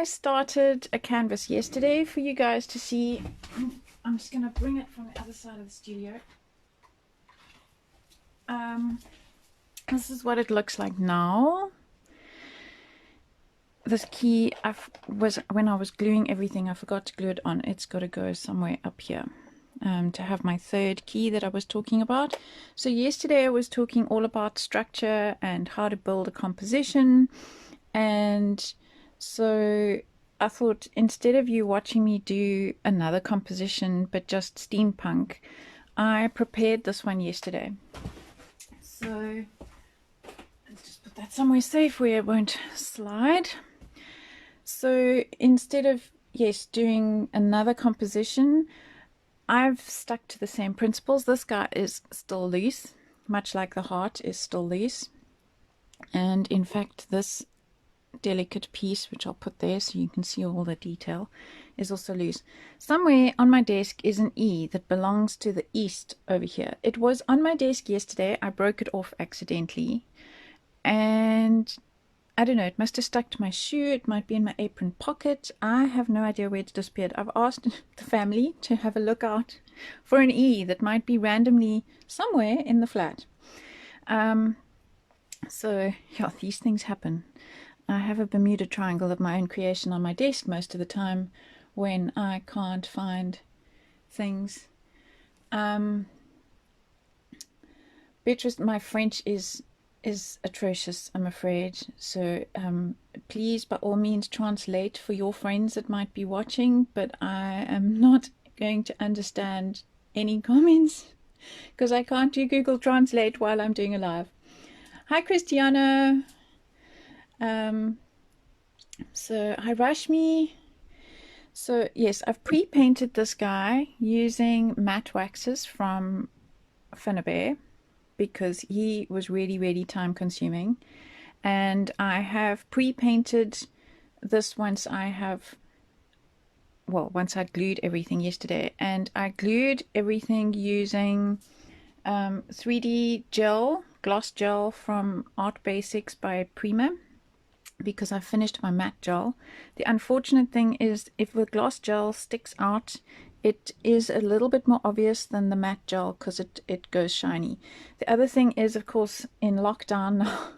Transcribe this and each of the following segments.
I started a canvas yesterday for you guys to see. I'm just going to bring it from the other side of the studio. This is what it looks like now. This key, when I was gluing everything, I forgot to glue it on. It's got to go somewhere up here to have my third key that I was talking about. So yesterday I was talking all about structure and how to build a composition. And so I thought, instead of you watching me do another composition, but just steampunk, I prepared this one yesterday. So let's just put that somewhere safe where it won't slide. So instead of, yes, doing another composition, I've stuck to the same principles. This guy is still loose, much like the heart is still loose. And in fact, this delicate piece, which I'll put there so you can see all the detail, is also loose. Somewhere on my desk is an E that belongs to the east over here. It was on my desk yesterday. I broke it off accidentally, and I don't know, it must have stuck to my shoe. It might be in my apron pocket. I have no idea where it disappeared. I've asked the family to have a look out for an E that might be randomly somewhere in the flat. So yeah, these things happen. I have a Bermuda Triangle of my own creation on my desk most of the time when I can't find things. Beatrice, my French is atrocious, I'm afraid. So please, by all means, translate for your friends that might be watching. But I am not going to understand any comments because I can't do Google Translate while I'm doing a live. Hi, Christiana. So hi, Rashmi. So yes, I've pre-painted this guy using matte waxes from Finnabair because he was really time consuming, and I have pre-painted this once I'd glued everything yesterday, and I glued everything using 3D gel, gloss gel from Art Basics by Prima, because I finished my matte gel. The unfortunate thing is, if the gloss gel sticks out, it is a little bit more obvious than the matte gel because it goes shiny. The other thing is, of course, in lockdown now,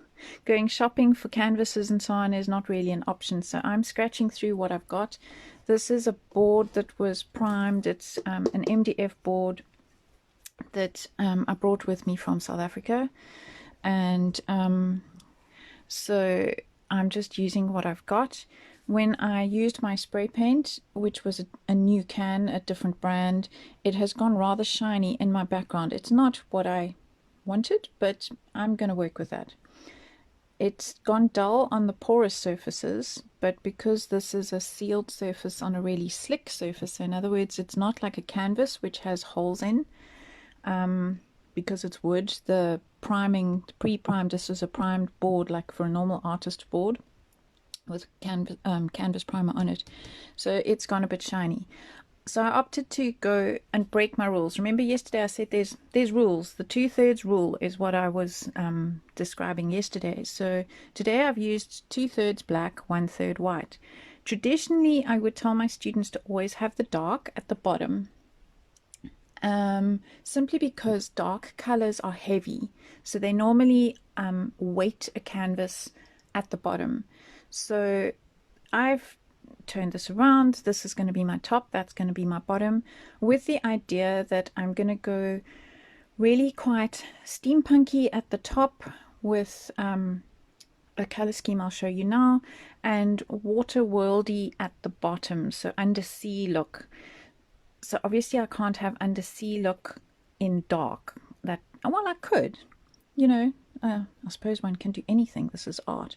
going shopping for canvases and so on is not really an option. So I'm scratching through what I've got. This is a board that was primed. It's an MDF board that I brought with me from South Africa. And so I'm just using what I've got. When I used my spray paint, which was a new can, a different brand, it has gone rather shiny in my background. It's not what I wanted, but I'm going to work with that. It's gone dull on the porous surfaces, but because this is a sealed surface on a really slick surface, so in other words, it's not like a canvas which has holes in, because it's wood. The priming, pre-primed, this is a primed board like for a normal artist board with canvas primer on it, so it's gone a bit shiny. So I opted to go and break my rules. Remember yesterday I said there's rules. The 2/3 rule is what I was describing yesterday. So today I've used 2/3 black, 1/3 white. Traditionally I would tell my students to always have the dark at the bottom, simply because dark colors are heavy, so they normally weight a canvas at the bottom. So I've turned this around. This is going to be my top, that's going to be my bottom, with the idea that I'm going to go really quite steampunky at the top with a color scheme I'll show you now, and water worldy at the bottom, so undersea look. So obviously I can't have undersea look in dark. That, well, I could, you know, I suppose one can do anything. This is art.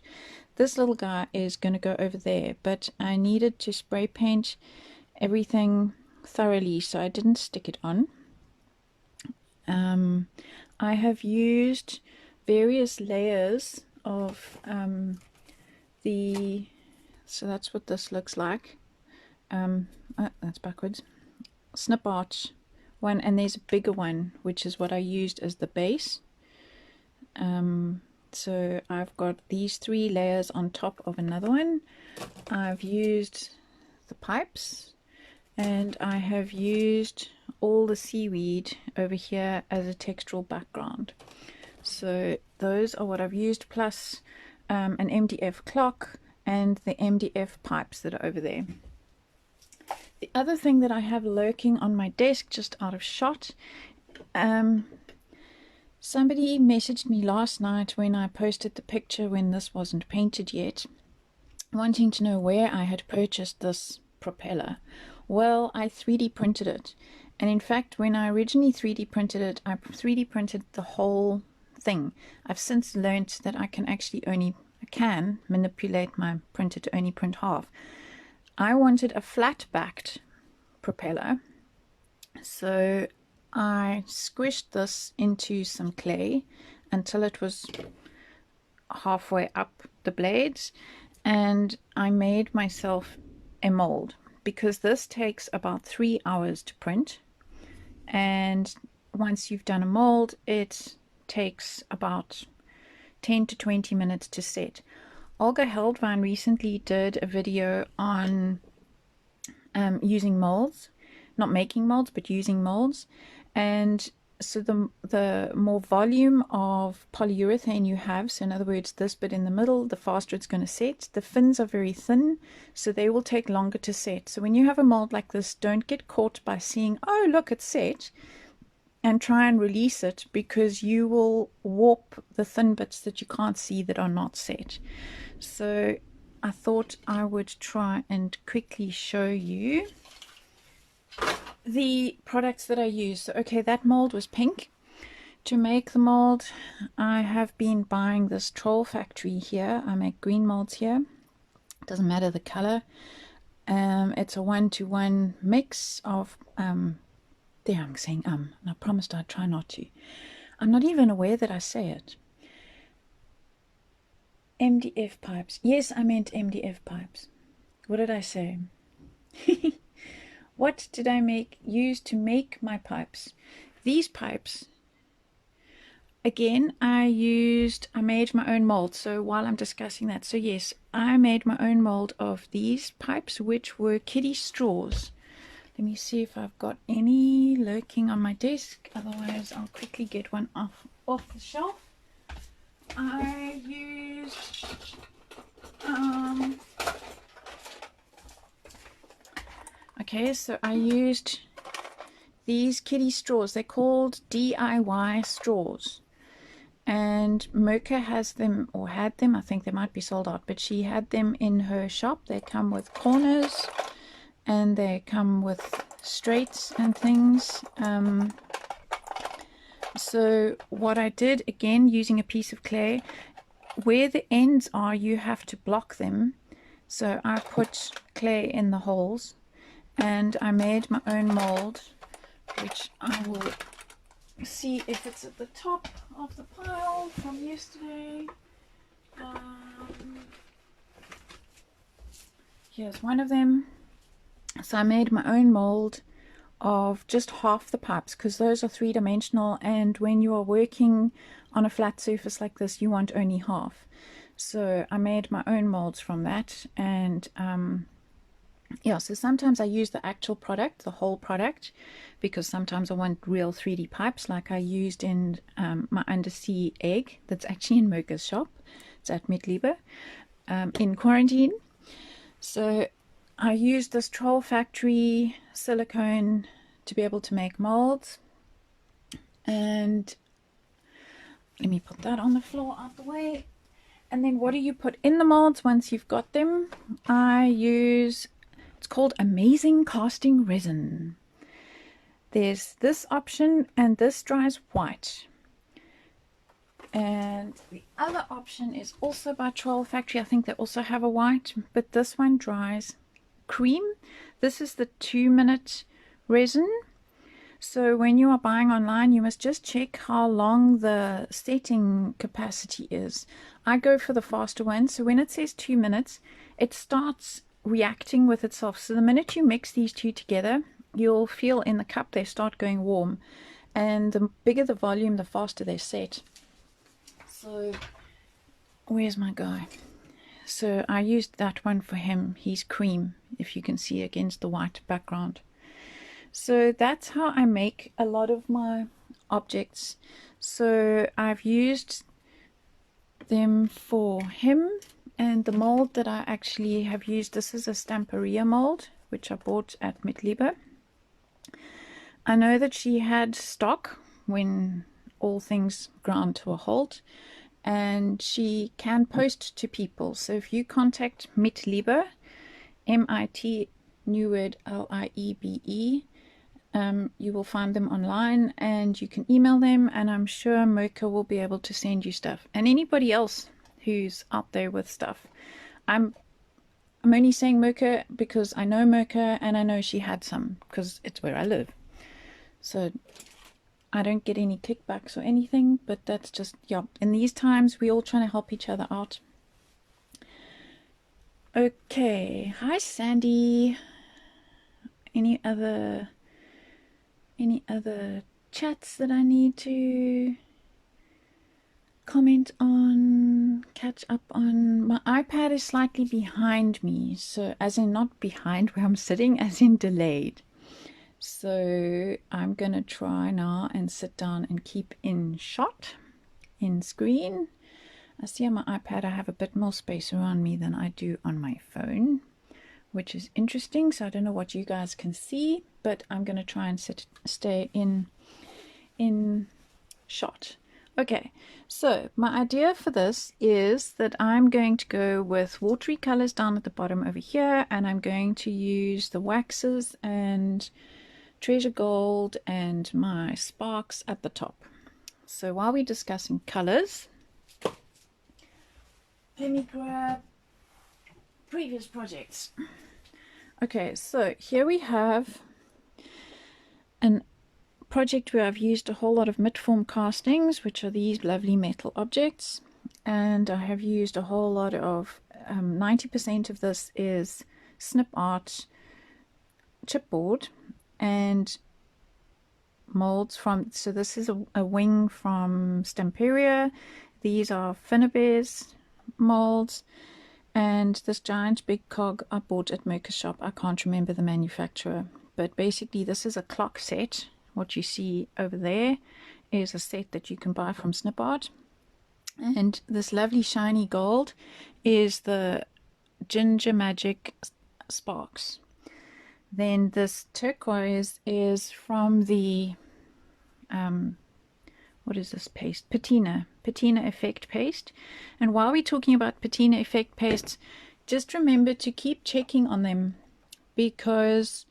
This little guy is going to go over there, but I needed to spray paint everything thoroughly, so I didn't stick it on. I have used various layers of so that's what this looks like. That's backwards. Snip art one, and there's a bigger one which is what I used as the base. So I've got these 3 layers on top of another one. I've used the pipes, and I have used all the seaweed over here as a textural background. So those are what I've used, plus an MDF clock and the MDF pipes that are over there. The other thing that I have lurking on my desk just out of shot, somebody messaged me last night when I posted the picture when this wasn't painted yet, wanting to know where I had purchased this propeller. Well, I 3D printed it, and in fact when I originally 3D printed it, I 3D printed the whole thing. I've since learned that I can manipulate my printer to only print half. I wanted a flat-backed propeller, so I squished this into some clay until it was halfway up the blades, and I made myself a mold, because this takes about 3 hours to print, and once you've done a mold it takes about 10 to 20 minutes to set. Olga Heldwein recently did a video on using molds, not making molds but using molds, and so the more volume of polyurethane you have, so in other words this bit in the middle, the faster it's going to set. The fins are very thin, so they will take longer to set. So when you have a mold like this, don't get caught by seeing, oh look, it's set, and try and release it, because you will warp the thin bits that you can't see that are not set. So I thought I would try and quickly show you the products that I use. So, okay, that mold was pink. To make the mold, I have been buying this Troll Factory here. I make green molds here. Doesn't matter the color. It's a 1-to-1 mix of there, I'm saying and I promised I'd try not to. I'm not even aware that I say it. MDF pipes. Yes, I meant MDF pipes. What did I say? What did I use to make my pipes? These pipes, again, I made my own mold. So while I'm discussing that, so yes, I made my own mold of these pipes, which were kitty straws. Let me see if I've got any lurking on my desk. Otherwise, I'll quickly get one off the shelf. I used okay, so I used these kitty straws. They're called DIY straws, and Mocha has them, or had them. I think they might be sold out, but she had them in her shop. They come with corners and they come with straights and things. So what I did, again using a piece of clay, where the ends are you have to block them, so I put clay in the holes, and I made my own mold, which I will see if it's at the top of the pile from yesterday. Here's one of them. So I made my own mold of just half the pipes, because those are 3-dimensional, and when you are working on a flat surface like this you want only half. So I made my own molds from that, and yeah, so sometimes I use the actual product, the whole product, because sometimes I want real 3D pipes, like I used in my undersea egg that's actually in Mocha's shop. It's at Mitliebe in quarantine. So I used this Troll Factory silicone to be able to make molds. And let me put that on the floor out the way. And then what do you put in the molds once you've got them? I use, it's called Amazing Casting Resin. There's this option, and this dries white. And the other option is also by Troll Factory. I think they also have a white, but this one dries cream. This is the 2-minute resin. So when you are buying online, you must just check how long the setting capacity is. I go for the faster one. So when it says 2 minutes, it starts reacting with itself. So the minute you mix these two together, you'll feel in the cup they start going warm. And the bigger the volume, the faster they set. So where's my guy? So I used that one for him. He's cream, if you can see against the white background. So that's how I make a lot of my objects. So I've used them for him, and the mold that I actually have used, this is a Stamperia mold, which I bought at Mitliebe. I know that she had stock when all things ground to a halt, and she can post to people. So if you contact Mitliebe, MIT, new word LIEBE, you will find them online, and you can email them, and I'm sure Mocha will be able to send you stuff. And anybody else who's out there with stuff. I'm only saying Mocha because I know Mocha, and I know she had some because it's where I live. So I don't get any kickbacks or anything, but that's just, yeah, in these times we're all trying to help each other out. Okay, hi Sandy. Any other chats that I need to comment on, catch up on? My iPad is slightly behind me, so as in not behind where I'm sitting, as in delayed. So I'm gonna try now and sit down and keep in shot, in screen. I see on my iPad I have a bit more space around me than I do on my phone, which is interesting. So I don't know what you guys can see, but I'm going to try and stay in shot. Okay, so my idea for this is that I'm going to go with watery colors down at the bottom over here, and I'm going to use the waxes and treasure gold and my sparks at the top. So while we're discussing colors, let me grab previous projects. Okay, so here we have a project where I've used a whole lot of midform castings, which are these lovely metal objects, and I have used a whole lot of 90% of this is snip art chipboard and molds from, so this is a wing from Stamperia, these are Finnabear's molds, and this giant big cog I bought at Mocha Shop. I can't remember the manufacturer, but basically this is a clock set. What you see over there is a set that you can buy from Snip Art, and this lovely shiny gold is the Ginger Magic Sparks. Then this turquoise is from the what is this paste? Patina Effect paste. And while we're talking about Patina Effect pastes, just remember to keep checking on them because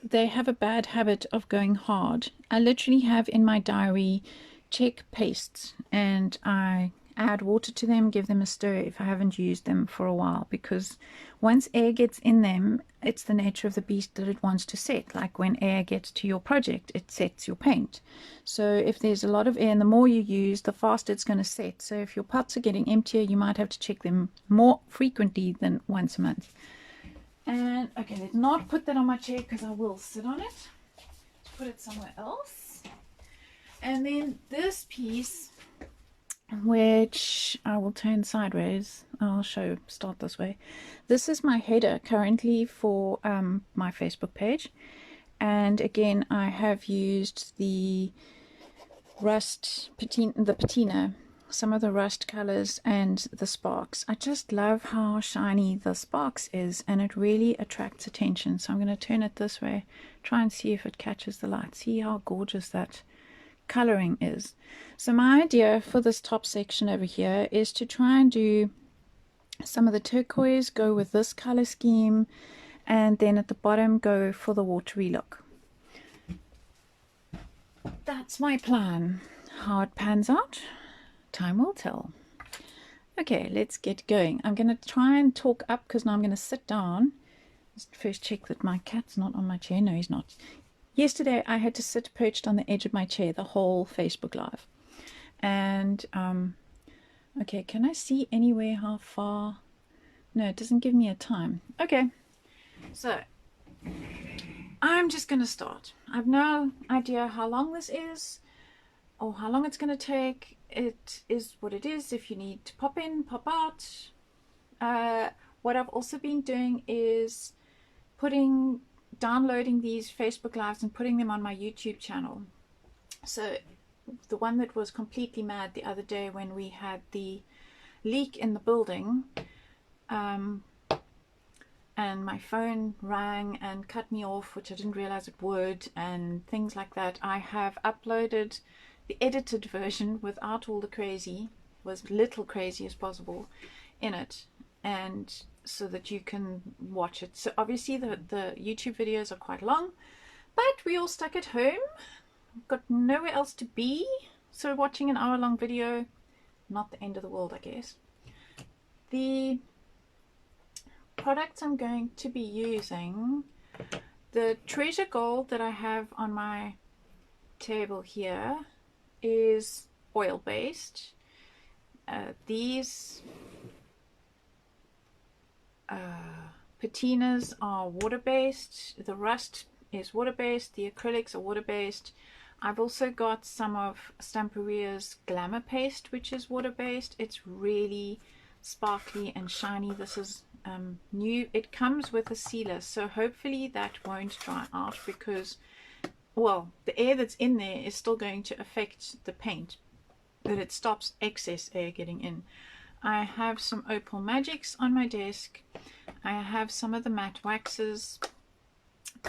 they have a bad habit of going hard. I literally have in my diary check pastes, and I add water to them, give them a stir if I haven't used them for a while, because once air gets in them, it's the nature of the beast that it wants to set. Like when air gets to your project, it sets your paint. So if there's a lot of air, and the more you use, the faster it's going to set. So if your pots are getting emptier, you might have to check them more frequently than once a month. And okay, let's not put that on my chair because I will sit on it. Let's put it somewhere else. And then this piece, which I will turn sideways, I'll start this way. This is my header currently for my Facebook page, and again I have used the rust patina, some of the rust colors and the sparks. I just love how shiny the sparks is, and it really attracts attention. So I'm going to turn it this way, try and see if it catches the light. See how gorgeous that coloring is. So my idea for this top section over here is to try and do some of the turquoise, go with this color scheme, and then at the bottom go for the watery look. That's my plan. How it pans out, time will tell. Okay, let's get going. I'm going to try and talk up because now I'm going to sit down. Just first check that my cat's not on my chair. No, he's not. Yesterday I had to sit perched on the edge of my chair the whole Facebook Live. And okay, can I see anywhere how far? No, it doesn't give me a time. Okay, so I'm just going to start. I've no idea how long this is or how long it's going to take. it is what it is. If you need to pop in, pop out. What I've also been doing is downloading these Facebook Lives and putting them on my YouTube channel. So the one that was completely mad the other day when we had the leak in the building, and my phone rang and cut me off, which I didn't realize it would, and things like that. I have uploaded the edited version without all the crazy, was little crazy as possible in it, and so that you can watch it. So obviously the YouTube videos are quite long, but we all stuck at home, got nowhere else to be, so watching an hour-long video, not the end of the world, I guess. The products I'm going to be using, the treasure gold that I have on my table here is oil based. These patinas are water based, the rust is water based, the acrylics are water based. I've also got some of Stamperia's glamour paste, which is water based. It's really sparkly and shiny. This is new. It comes with a sealer, so hopefully that won't dry out, because, well, the air that's in there is still going to affect the paint, but it stops excess air getting in. I have some Opal Magics on my desk. I have some of the matte waxes,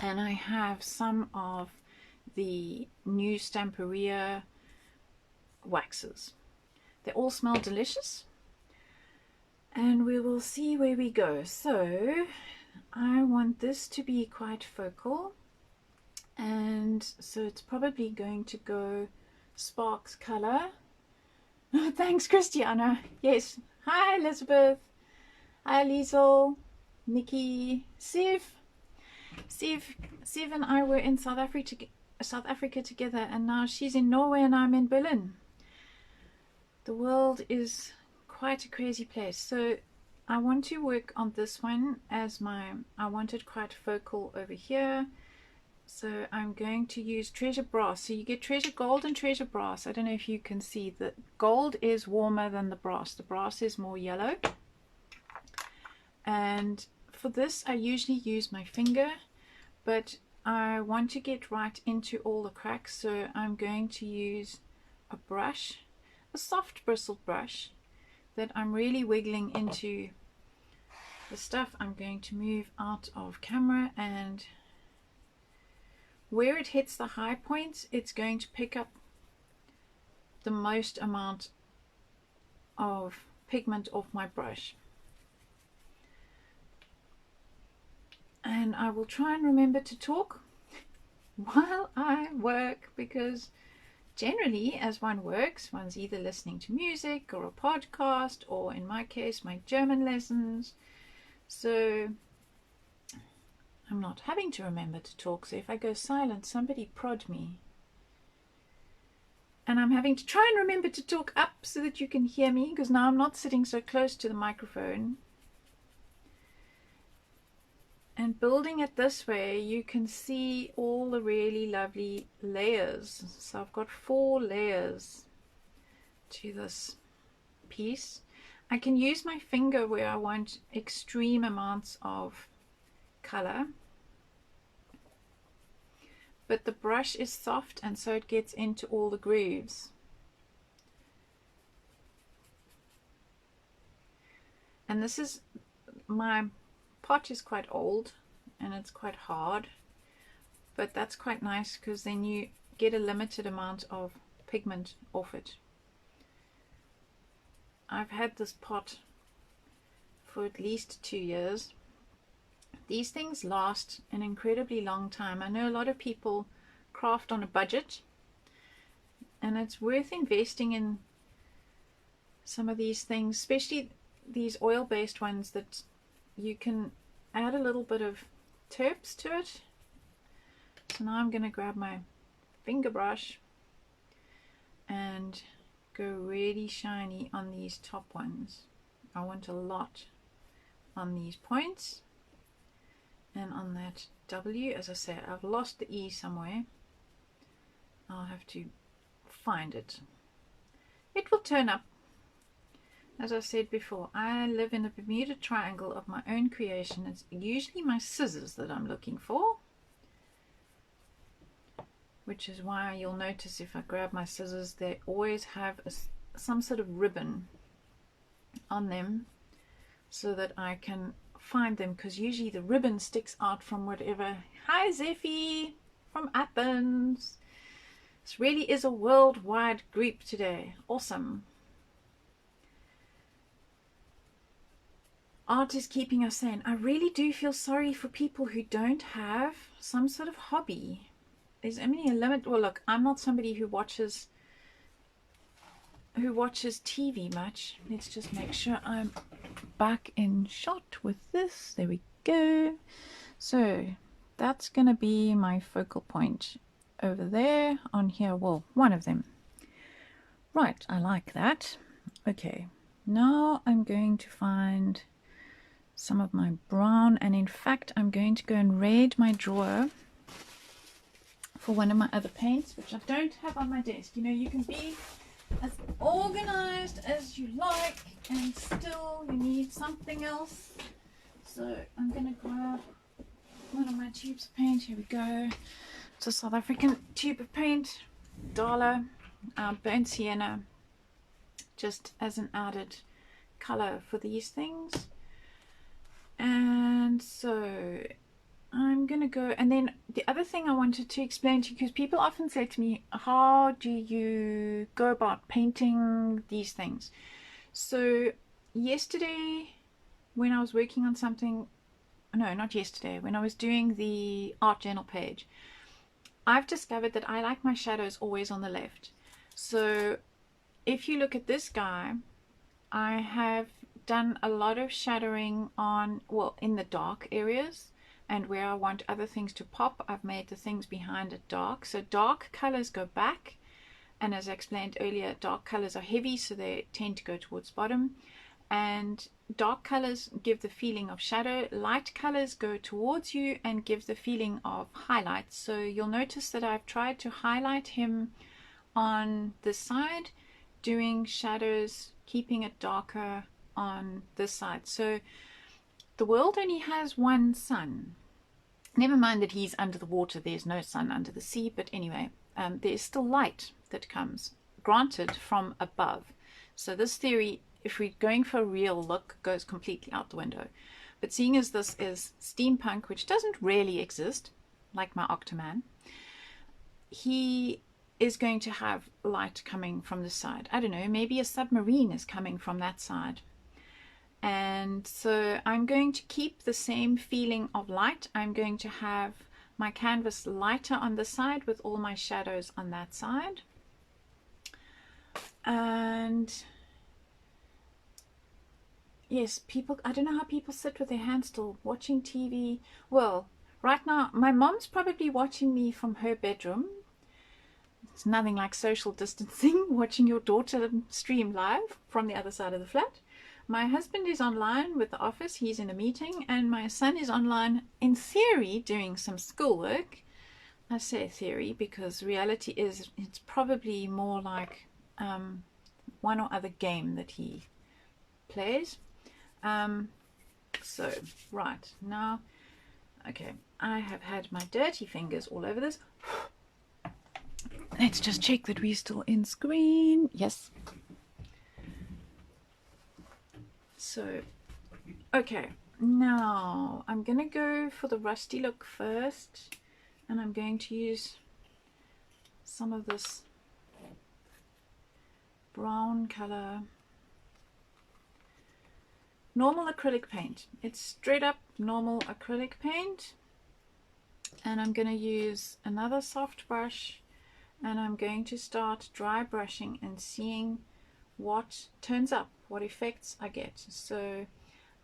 and I have some of the new Stamperia waxes. They all smell delicious, and we will see where we go. So I want this to be quite focal, and so it's probably going to go Sparks color. Thanks, Christiana. Yes. Hi, Elizabeth. Hi, Liesel, Nikki, Siv. Siv and I were in South Africa together, and now she's in Norway and I'm in Berlin. The world is quite a crazy place. So I want to work on this one as I want it quite focal over here. So I'm going to use Treasure Brass. So you get Treasure Gold and Treasure Brass. I don't know if you can see that gold is warmer than the brass. The brass is more yellow. And for this I usually use my finger, but I want to get right into all the cracks, so I'm going to use a brush, a soft bristled brush that I'm really wiggling into the stuff. I'm going to move out of camera, and where it hits the high points, it's going to pick up the most amount of pigment off my brush. And I will try and remember to talk while I work, because generally as one works, one's either listening to music or a podcast, or in my case my German lessons, so I'm not having to remember to talk. So if I go silent, somebody prod me, and I'm having to try and remember to talk up so that you can hear me, because now I'm not sitting so close to the microphone. And building it this way, you can see all the really lovely layers. So I've got 4 layers to this piece. I can use my finger where I want extreme amounts of color, but the brush is soft, and so it gets into all the grooves. And this is, my pot is quite old and it's quite hard, but that's quite nice because then you get a limited amount of pigment off it. I've had this pot for at least 2 years. These things last an incredibly long time. I know a lot of people craft on a budget, and it's worth investing in some of these things, especially these oil-based ones that you can add a little bit of terps to it. So now I'm going to grab my finger brush and go really shiny on these top ones. I want a lot on these points and on that W. As I said, I've lost the E somewhere. I'll have to find it. It will turn up. As I said before, I live in a Bermuda Triangle of my own creation. It's usually my scissors that I'm looking for, which is why you'll notice if I grab my scissors, they always have some sort of ribbon on them so that I can find them, because usually the ribbon sticks out from whatever. Hi Zeffie from Athens. This really is a worldwide group today. Awesome. Art is keeping us sane. I really do feel sorry for people who don't have some sort of hobby. There's only a limit. Well, look, I'm not somebody who watches TV much. Let's just make sure I'm back in shot with this. There we go. So that's gonna be my focal point over there on here. Well, one of them. Right, I like that. Okay, now I'm going to find some of my brown, and in fact I'm going to go and raid my drawer for one of my other paints, which I don't have on my desk. You know, you can be as organized as you like and still you need something else. So I'm gonna grab one of my tubes of paint. Here we go. It's a South African tube of paint, Dala, burnt sienna, just as an added color for these things. And so I'm gonna go, and then the other thing I wanted to explain to you, because people often say to me, how do you go about painting these things? So yesterday when I was working on something, no, not yesterday, when I was doing the art journal page, I've discovered that I like my shadows always on the left. So if you look at this guy, I have done a lot of shadowing on, well, in the dark areas, and where I want other things to pop, I've made the things behind it dark. So dark colors go back, and as I explained earlier, dark colors are heavy, so they tend to go towards bottom, and dark colors give the feeling of shadow. Light colors go towards you and give the feeling of highlights. So you'll notice that I've tried to highlight him on this side, doing shadows, keeping it darker on this side. So the world only has one sun. Never mind that he's under the water, there's no sun under the sea, but anyway, there's still light that comes, granted, from above. So this theory, if we're going for a real look, goes completely out the window. But seeing as this is steampunk, which doesn't really exist, like my Octoman, he is going to have light coming from the side. I don't know, maybe a submarine is coming from that side. And so I'm going to keep the same feeling of light. I'm going to have my canvas lighter on the side with all my shadows on that side. And yes, people, I don't know how people sit with their hands still watching TV. Well, right now, my mom's probably watching me from her bedroom. It's nothing like social distancing, watching your daughter stream live from the other side of the flat. My husband is online with the office, he's in a meeting, and my son is online, in theory, doing some schoolwork. I say theory because reality is it's probably more like one or other game that he plays. So, right, now, okay, I have had my dirty fingers all over this. Let's just check that we're still in screen. Yes. So, okay, now I'm going to go for the rusty look first, and I'm going to use some of this brown color. Normal acrylic paint. It's straight up normal acrylic paint, and I'm going to use another soft brush, and I'm going to start dry brushing and seeing what turns up, what effects I get. So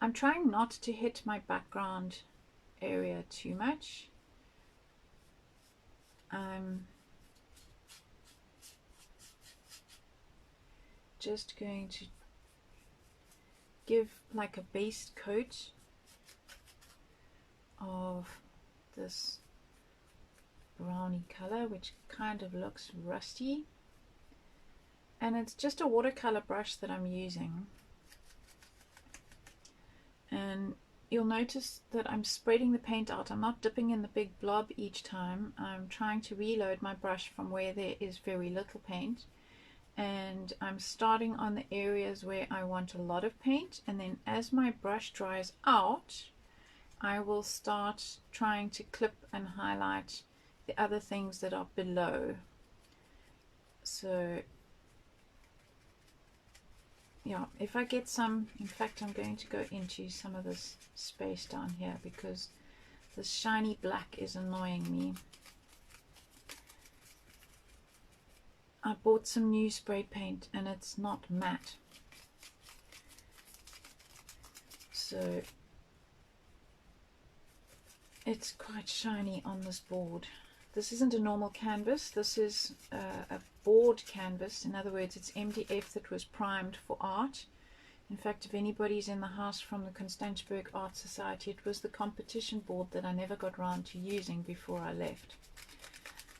I'm trying not to hit my background area too much. I'm just going to give like a base coat of this browny color, which kind of looks rusty. and it's just a watercolor brush that I'm using. And you'll notice that I'm spreading the paint out. I'm not dipping in the big blob each time. I'm trying to reload my brush from where there is very little paint, and I'm starting on the areas where I want a lot of paint, and then as my brush dries out I will start trying to clip and highlight the other things that are below. So yeah, if I get some, in fact I'm going to go into some of this space down here because this shiny black is annoying me. I bought some new spray paint and it's not matte, so it's quite shiny on this board. This isn't a normal canvas, this is a board canvas. In other words, it's MDF that was primed for art. In fact, if anybody's in the house from the Constantiusberg Art Society, it was the competition board that I never got round to using before I left.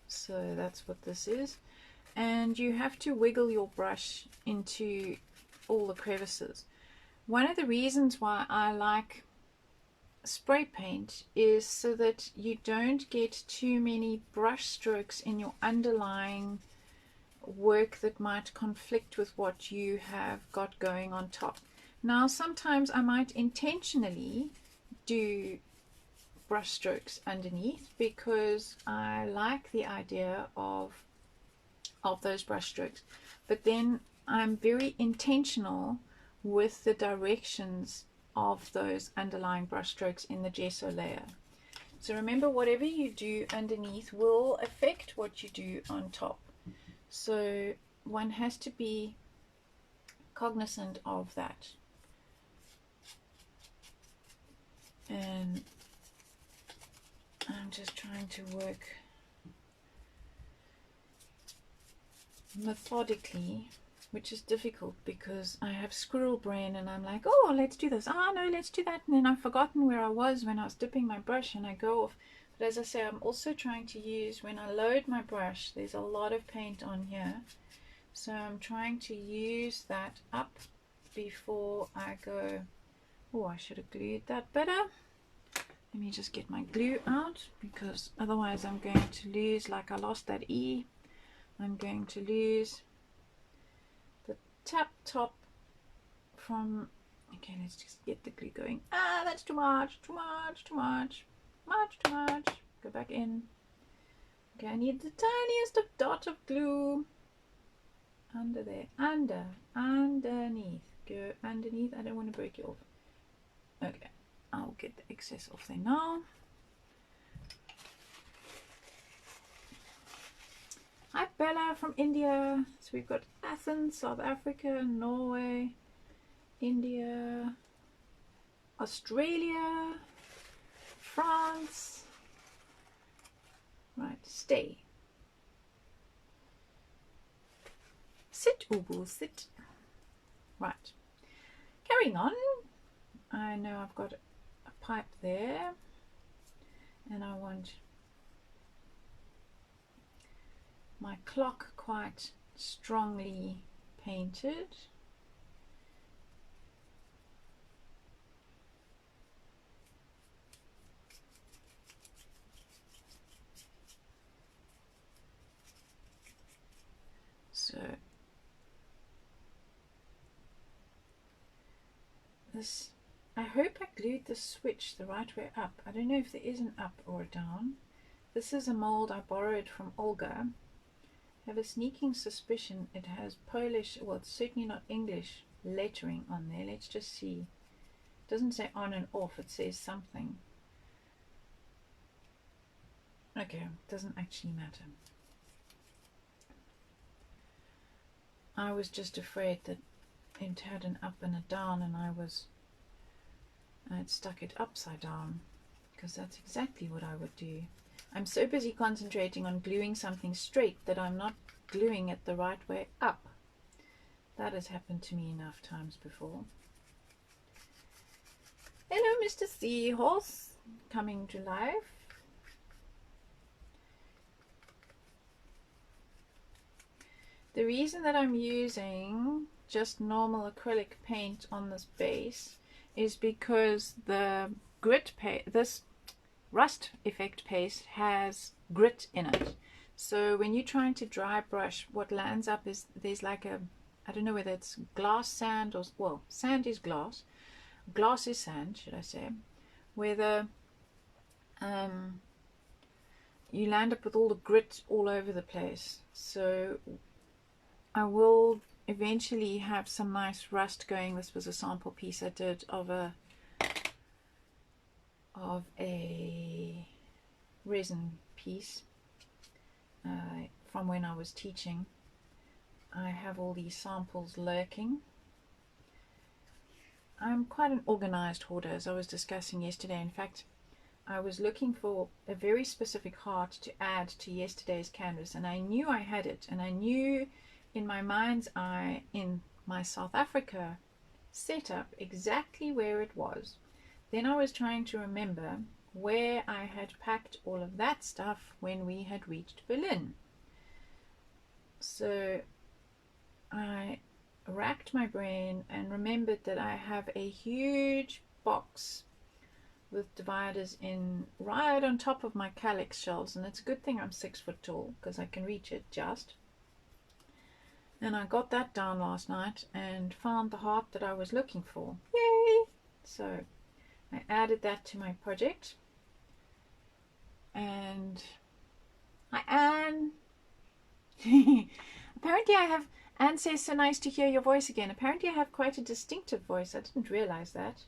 So that's what this is. And you have to wiggle your brush into all the crevices. One of the reasons why I like spray paint is so that you don't get too many brush strokes in your underlying work that might conflict with what you have got going on top. Now sometimes I might intentionally do brush strokes underneath because I like the idea of those brush strokes, but then I'm very intentional with the directions of those underlying brush strokes in the gesso layer. So remember, whatever you do underneath will affect what you do on top. So one has to be cognizant of that. And I'm just trying to work methodically, which is difficult because I have squirrel brain and I'm like, oh, let's do this, ah no, let's do that, and then I've forgotten where I was when I was dipping my brush and I go off. But as I say, I'm also trying to use, when I load my brush, there's a lot of paint on here, so I'm trying to use that up before I go. Oh, I should have glued that better. Let me just get my glue out, because otherwise I'm going to lose, like I lost that E, I'm going to lose the tap top from, okay, let's just get the glue going. Ah, that's too much, too much, too much, too much. Go back in. Okay, I need the tiniest of dot of glue under there, underneath. Go underneath. I don't want to break you off. Okay, I'll get the excess off there now. Hi Bella from India. So we've got Athens, South Africa, Norway, India, Australia, France. Right, stay. Sit, Ubu, sit. Right, carrying on. I know I've got a pipe there, and I want my clock quite strongly painted. So this, I hope I glued the switch the right way up. I don't know if there is an up or a down. This is a mold I borrowed from Olga. I have a sneaking suspicion it has Polish, well, it's certainly not English lettering on there. Let's just see. It doesn't say on and off, it says something. Okay, it doesn't actually matter. I was just afraid that it had an up and a down, and I'd stuck it upside down, because that's exactly what I would do. I'm so busy concentrating on gluing something straight that I'm not gluing it the right way up. That has happened to me enough times before. Hello, Mr. Seahorse, coming to life. The reason that I'm using just normal acrylic paint on this base is because the grit paint, this rust effect paste, has grit in it. So when you're trying to dry brush, what lands up is there's like a, I don't know whether it's glass sand or, well, sand is glass, glass is sand, should I say, where the you land up with all the grit all over the place. So I will eventually have some nice rust going. This was a sample piece I did of a resin piece from when I was teaching. I have all these samples lurking. I'm quite an organized hoarder, as I was discussing yesterday. In fact, I was looking for a very specific heart to add to yesterday's canvas, and I knew I had it, and I knew in my mind's eye, in my South Africa setup, exactly where it was. Then I was trying to remember where I had packed all of that stuff when we had reached Berlin. So I racked my brain and remembered that I have a huge box with dividers in right on top of my calyx shelves, and it's a good thing I'm 6 foot tall because I can reach it just. And I got that down last night and found the heart that I was looking for. Yay! So I added that to my project. And Anne, apparently I have, Anne says, so nice to hear your voice again. Apparently I have quite a distinctive voice. I didn't realize that.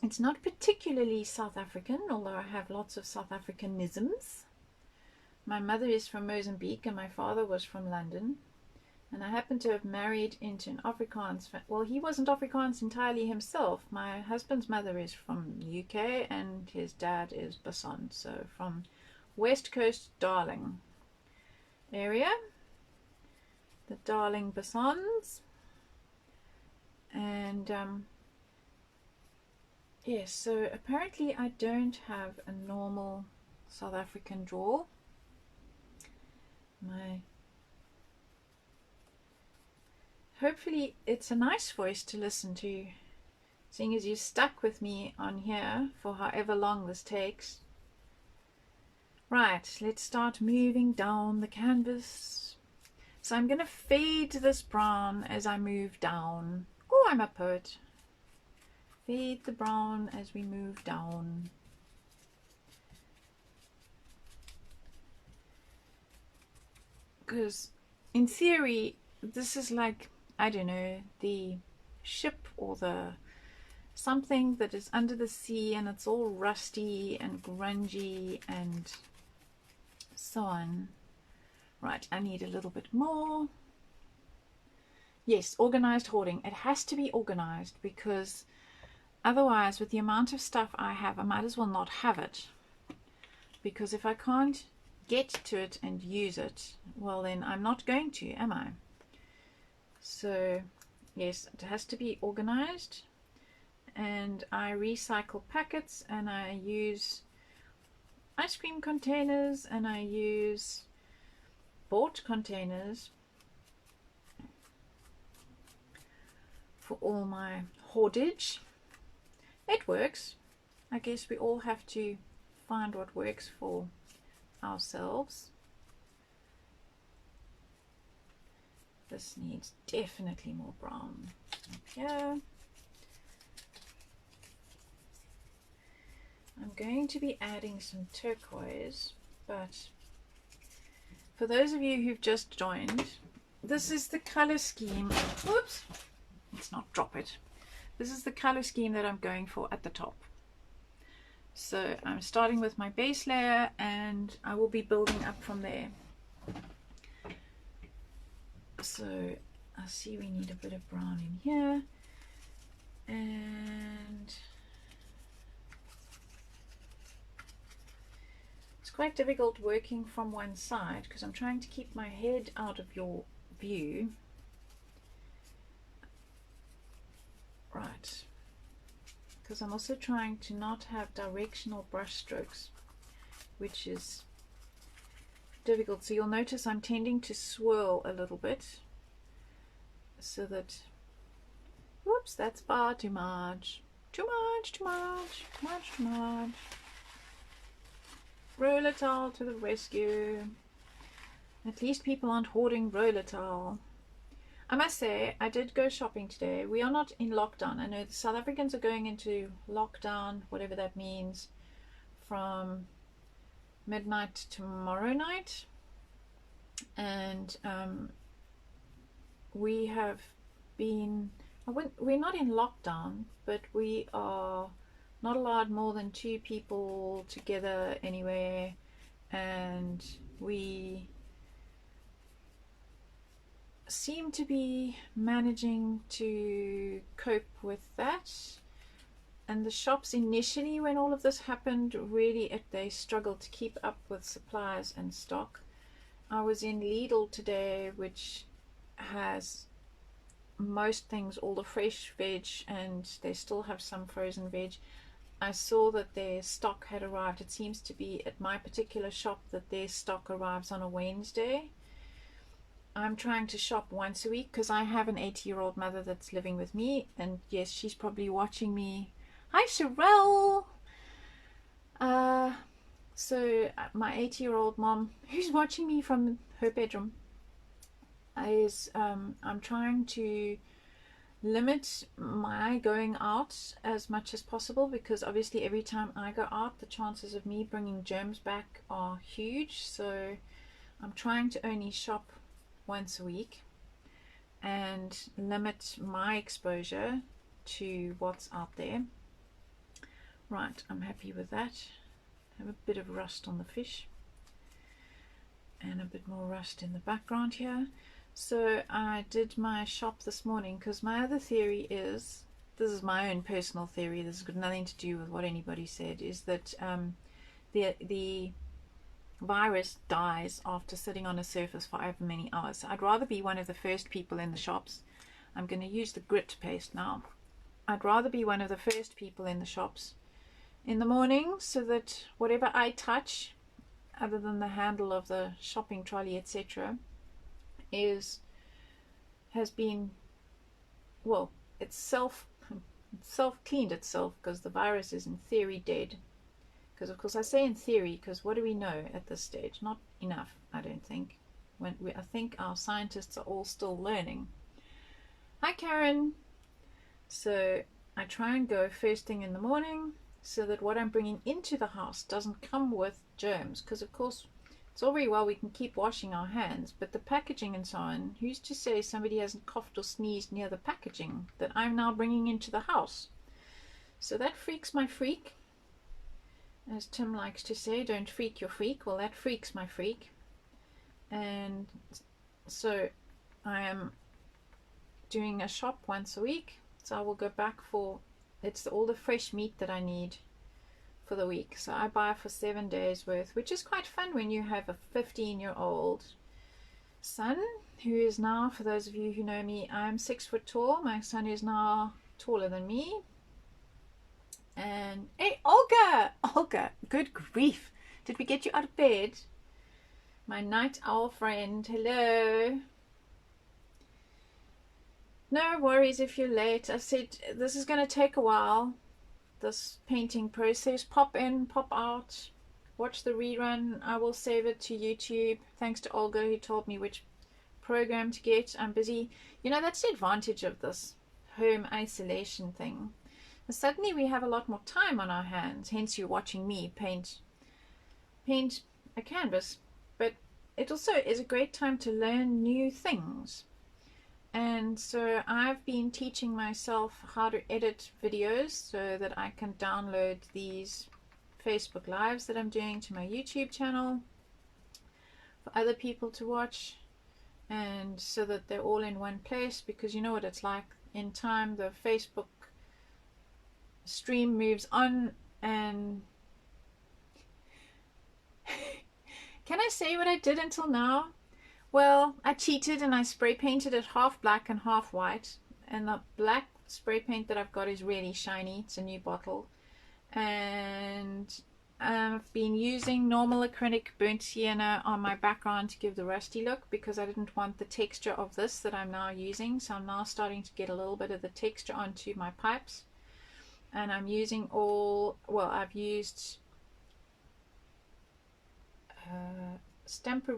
It's not particularly South African, although I have lots of South Africanisms. My mother is from Mozambique and my father was from London. And I happen to have married into an Afrikaans, well, he wasn't Afrikaans entirely himself. My husband's mother is from the UK and his dad is Basson, so from West Coast Darling area, the Darling Bassons. And yes, so apparently I don't have a normal South African drawl. Hopefully it's a nice voice to listen to, seeing as you stuck with me on here for however long this takes. Right, let's start moving down the canvas. So I'm going to fade this brown as I move down. Oh, I'm a poet. Fade the brown as we move down. Because in theory, this is like, I don't know, the ship or the something that is under the sea and it's all rusty and grungy and so on. Right, I need a little bit more. Yes, organized hoarding. It has to be organized because otherwise, with the amount of stuff I have, I might as well not have it. Because if I can't get to it and use it, well then I'm not going to, am I? So yes, it has to be organized, and I recycle packets, and I use ice cream containers, and I use bought containers for all my hoardage. It works. I guess we all have to find what works for ourselves. This needs definitely more brown up here. I'm going to be adding some turquoise, but for those of you who've just joined, this is the color scheme. Oops, let's not drop it. This is the color scheme that I'm going for at the top. So I'm starting with my base layer and I will be building up from there. So I see we need a bit of brown in here, and it's quite difficult working from one side because I'm trying to keep my head out of your view. Right, because I'm also trying to not have directional brush strokes, which is difficult. So you'll notice I'm tending to swirl a little bit so that, whoops, that's far too much. Too much, too much, too much, too much. Roller towel to the rescue. At least people aren't hoarding roller towel. I must say, I did go shopping today. We are not in lockdown. I know the South Africans are going into lockdown, whatever that means, from midnight tomorrow night. And we have been, we're not in lockdown, but we are not allowed more than 2 people together anywhere. And we seem to be managing to cope with that. And the shops initially, when all of this happened, really they struggled to keep up with supplies and stock. I was in Lidl today, which has most things, all the fresh veg, and they still have some frozen veg. I saw that their stock had arrived. It seems to be at my particular shop that their stock arrives on a Wednesday. I'm trying to shop once a week because I have an 80-year-old mother that's living with me, and yes, she's probably watching me. Hi, Sherelle. So my 80-year-old mom, who's watching me from her bedroom, is I'm trying to limit my going out as much as possible, because obviously every time I go out, the chances of me bringing germs back are huge. So I'm trying to only shop once a week and limit my exposure to what's out there. Right, I'm happy with that. Have a bit of rust on the fish and a bit more rust in the background here. So I did my shop this morning because my other theory is, this is my own personal theory, this has got nothing to do with what anybody said, is that the virus dies after sitting on a surface for however many hours. So I'd rather be one of the first people in the shops. I'm going to use the grit paste now. I'd rather be one of the first people in the shops in the morning, so that whatever I touch, other than the handle of the shopping trolley, etc., has been, well, it's self cleaned itself, because the virus is in theory dead. Because of course I say in theory, because what do we know at this stage? Not enough, I don't think. I think our scientists are all still learning. Hi Karen. So I try and go first thing in the morning, so that what I'm bringing into the house doesn't come with germs. Because of course it's all very well we can keep washing our hands, but the packaging and so on, who's to say somebody hasn't coughed or sneezed near the packaging that I'm now bringing into the house? So that freaks my freak. As Tim likes to say, don't freak your freak. Well, that freaks my freak. And so I am doing a shop once a week. So I will go back for, it's all the fresh meat that I need for the week. So I buy for 7 days worth, which is quite fun when you have a 15-year-old son who is now, for those of you who know me, I'm 6 foot tall. My son is now taller than me. And hey, Olga, good grief, did we get you out of bed? My night owl friend, hello. No worries if you're late. I said this is going to take a while, this painting process. Pop in, pop out, watch the rerun. I will save it to YouTube. Thanks to Olga who told me which program to get. I'm busy. You know, that's the advantage of this home isolation thing. Suddenly we have a lot more time on our hands, hence you're watching me paint a canvas. But it also is a great time to learn new things. And so I've been teaching myself how to edit videos so that I can download these Facebook Lives that I'm doing to my YouTube channel for other people to watch, and so that they're all in one place, because you know what it's like. In time the Facebook stream moves on, and can I say what I did until now? Well, I cheated and I spray painted it half black and half white, and the black spray paint that I've got is really shiny. It's a new bottle, and I've been using normal acrylic burnt sienna on my background to give the rusty look because I didn't want the texture of this that I'm now using. So I'm now starting to get a little bit of the texture onto my pipes. And I'm using I've used snip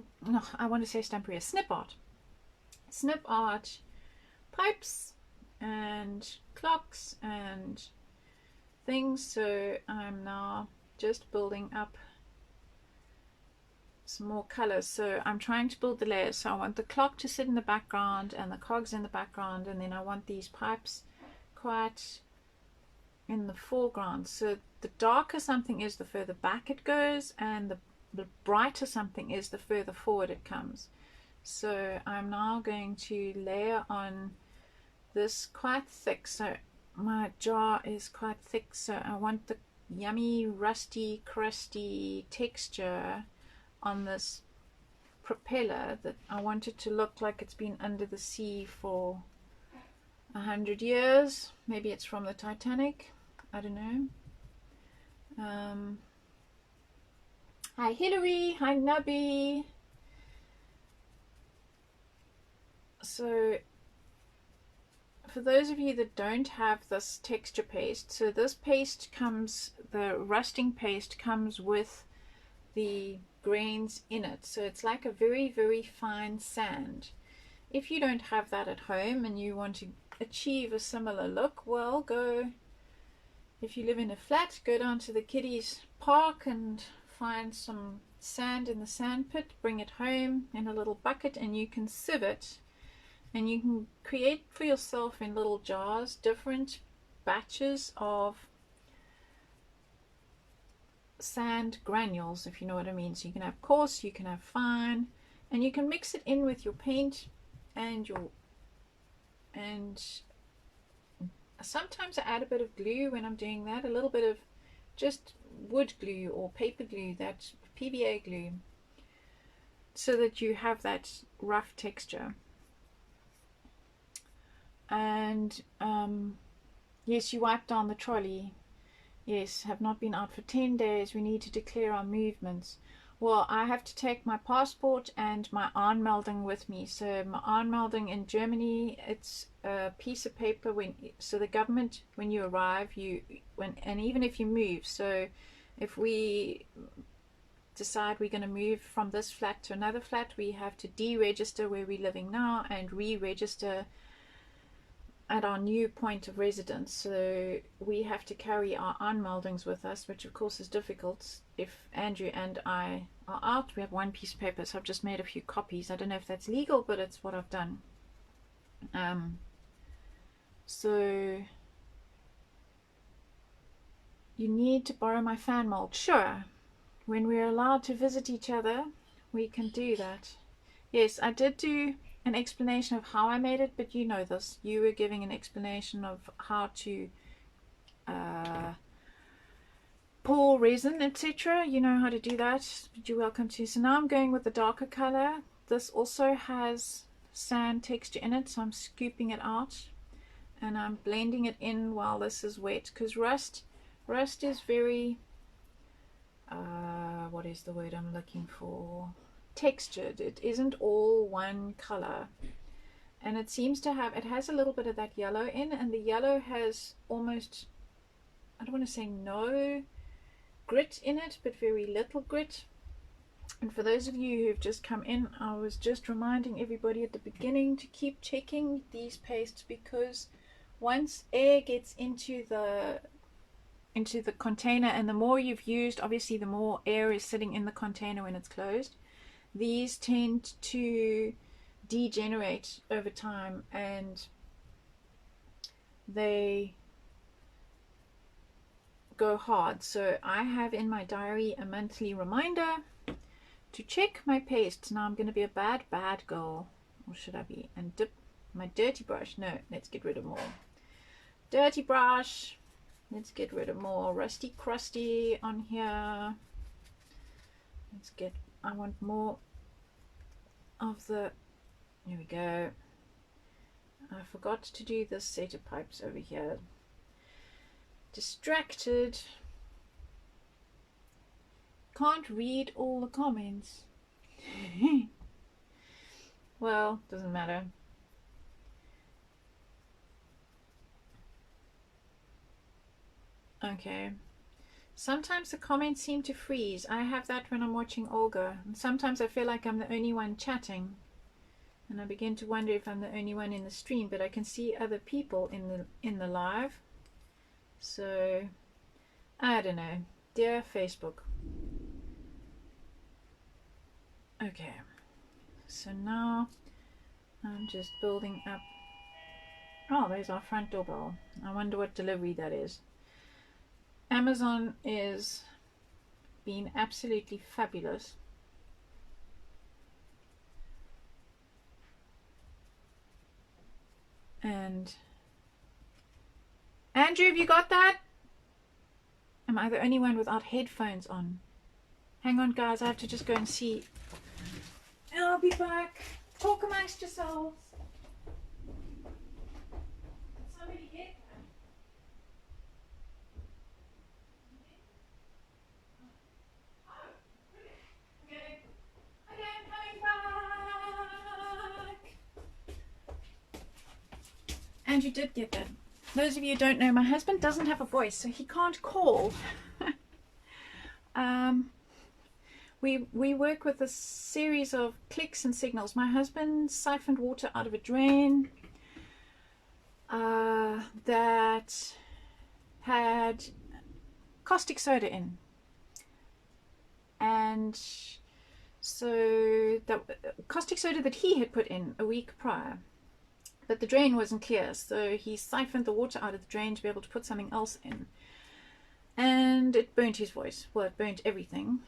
art pipes and clocks and things. So I'm now just building up some more colors. So I'm trying to build the layers. So I want the clock to sit in the background and the cogs in the background, and then I want these pipes quite in the foreground. So the darker something is, the further back it goes, and the brighter something is, the further forward it comes. So I'm now going to layer on this quite thick. So my jar is quite thick, so I want the yummy rusty crusty texture on this propeller that I want it to look like it's been under the sea for 100 years. Maybe it's from the Titanic, I don't know. Hi Hillary, hi Nubby. So for those of you that don't have this texture paste, so this paste comes, the rusting paste comes with the grains in it, so it's like a very, very fine sand. If you don't have that at home and you want to achieve a similar look, well, if you live in a flat, go down to the kiddies park and find some sand in the sand pit, bring it home in a little bucket, and you can sieve it, and you can create for yourself in little jars different batches of sand granules, if you know what I mean. So you can have coarse, you can have fine, and you can mix it in with your paint and sometimes I add a bit of glue when I'm doing that, a little bit of just wood glue or paper glue, that PVA glue, so that you have that rough texture. And yes, you wiped down the trolley. Yes, have not been out for 10 days. We need to declare our movements. Well, I have to take my passport and my aanmelding with me. So my aanmelding in Germany, it's a piece of paper so the government, when you arrive, and even if you move, so if we decide we're going to move from this flat to another flat, we have to deregister where we're living now and re-register at our new point of residence. So we have to carry our aanmeldings with us, which of course is difficult if Andrew and I are out. We have one piece of paper, so I've just made a few copies. I don't know if that's legal, but it's what I've done. So you need to borrow my fan mold. Sure, when we're allowed to visit each other, we can do that. Yes, I did do an explanation of how I made it, but you know this. You were giving an explanation of how to pour resin, etc. You know how to do that, but you're welcome to. So now I'm going with the darker color. This also has sand texture in it, so I'm scooping it out and I'm blending it in while this is wet, because rust is very what is the word I'm looking for? Textured. It isn't all one color, and it seems to have, it has a little bit of that yellow in, and the yellow has almost, I don't want to say no grit in it, but very little grit. And for those of you who've just come in, I was just reminding everybody at the beginning to keep checking these pastes, because once air gets into the container, and the more you've used, obviously the more air is sitting in the container when it's closed, these tend to degenerate over time and they go hard. So I have in my diary a monthly reminder to check my paste. Now I'm going to be a bad girl, or should I be, and dip my dirty brush. No, let's get rid of more dirty brush. Let's get rid of more rusty crusty on here. I want more of the, here we go. I forgot to do this set of pipes over here. Distracted. Can't read all the comments. Well, doesn't matter. Okay. Sometimes the comments seem to freeze. I have that when I'm watching Olga. And sometimes I feel like I'm the only one chatting. And I begin to wonder if I'm the only one in the stream, but I can see other people in the live. So I don't know. Dear Facebook. Okay. So now I'm just building up. Oh, there's our front doorbell. I wonder what delivery that is. Amazon is being absolutely fabulous. And Andrew, have you got that? Am I the only one without headphones on? Hang on, guys. I have to just go and see. I'll be back. Talk amongst yourselves. Did somebody get that? Oh, really? Okay. Okay, I'm coming back. Andrew did get that. Those of you who don't know, my husband doesn't have a voice, so he can't call. We work with a series of clicks and signals. My husband siphoned water out of a drain that had caustic soda in, and so the caustic soda that he had put in a week prior, but the drain wasn't clear, so he siphoned the water out of the drain to be able to put something else in, and it burnt his voice. Well, it burnt everything,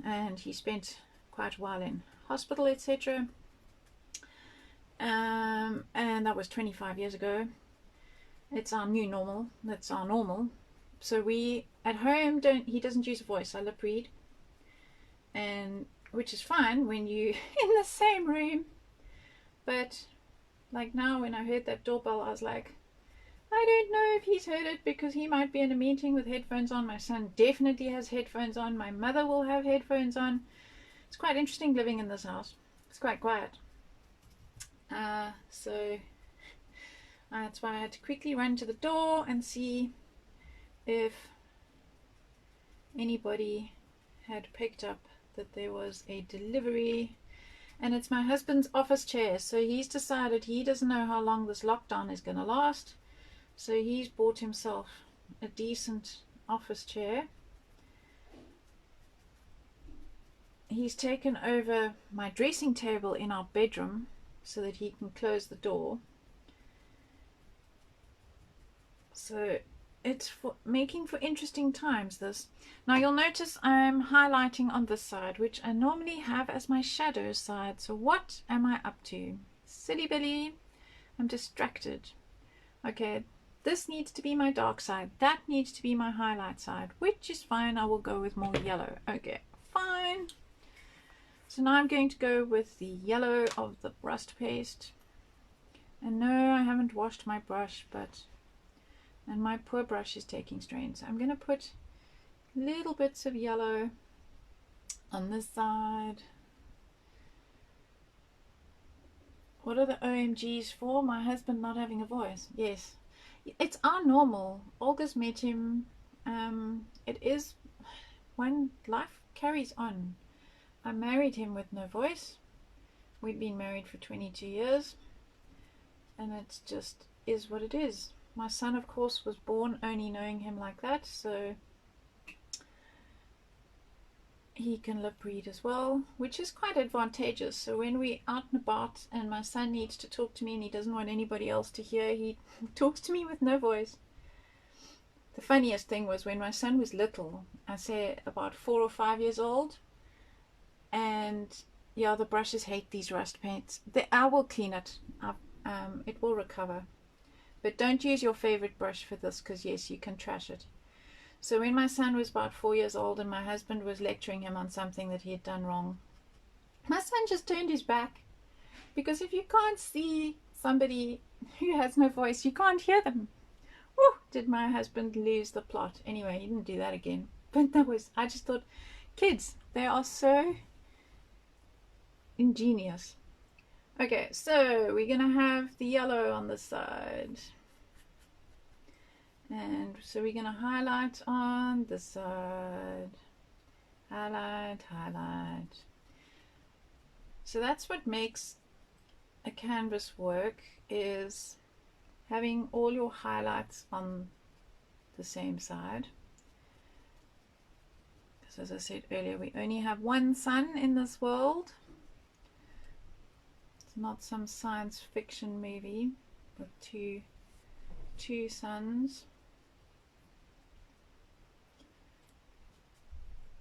and he spent quite a while in hospital, etc. And that was 25 years ago. It's our new normal. That's our normal. So we at home he doesn't use a voice. I lip read, and which is fine when you in the same room. But like now, when I heard that doorbell, I was like, I don't know if he's heard it because he might be in a meeting with headphones on. My son definitely has headphones on. My mother will have headphones on. It's quite interesting living in this house. It's quite quiet. So that's why I had to quickly run to the door and see if anybody had picked up that there was a delivery. And it's my husband's office chair, so he's decided he doesn't know how long this lockdown is going to last, so he's bought himself a decent office chair. He's taken over my dressing table in our bedroom so that he can close the door. So it's making for interesting times, this. Now you'll notice I'm highlighting on this side, which I normally have as my shadow side. So what am I up to? Silly Billy, I'm distracted. Okay, this needs to be my dark side. That needs to be my highlight side, which is fine. I will go with more yellow. Okay, fine. So now I'm going to go with the yellow of the rust paste. And no, I haven't washed my brush, and my poor brush is taking strain. So I'm going to put little bits of yellow on this side. What are the OMGs for? My husband not having a voice. Yes, it's our normal. Olga's met him. It is when life carries on. I married him with no voice. We'd been married for 22 years, and it just is what it is. My son, of course, was born only knowing him like that, so he can lip read as well, which is quite advantageous. So when we're out and about and my son needs to talk to me and he doesn't want anybody else to hear, he talks to me with no voice. The funniest thing was when my son was little, I say about 4 or 5 years old, and yeah, the brushes hate these rust paints. I will clean it. It will recover. But don't use your favorite brush for this, because yes, you can trash it. So when my son was about 4 years old and my husband was lecturing him on something that he had done wrong, my son just turned his back, because if you can't see somebody who has no voice, you can't hear them. Oh, did my husband lose the plot? Anyway, he didn't do that again. But I just thought, Kids, they are so ingenious. Okay, so we're gonna have the yellow on the side, and so we're gonna highlight on the side, highlight, highlight. So that's what makes a canvas work, is having all your highlights on the same side. Because as I said earlier, we only have one sun in this world. It's not some science fiction movie with two suns.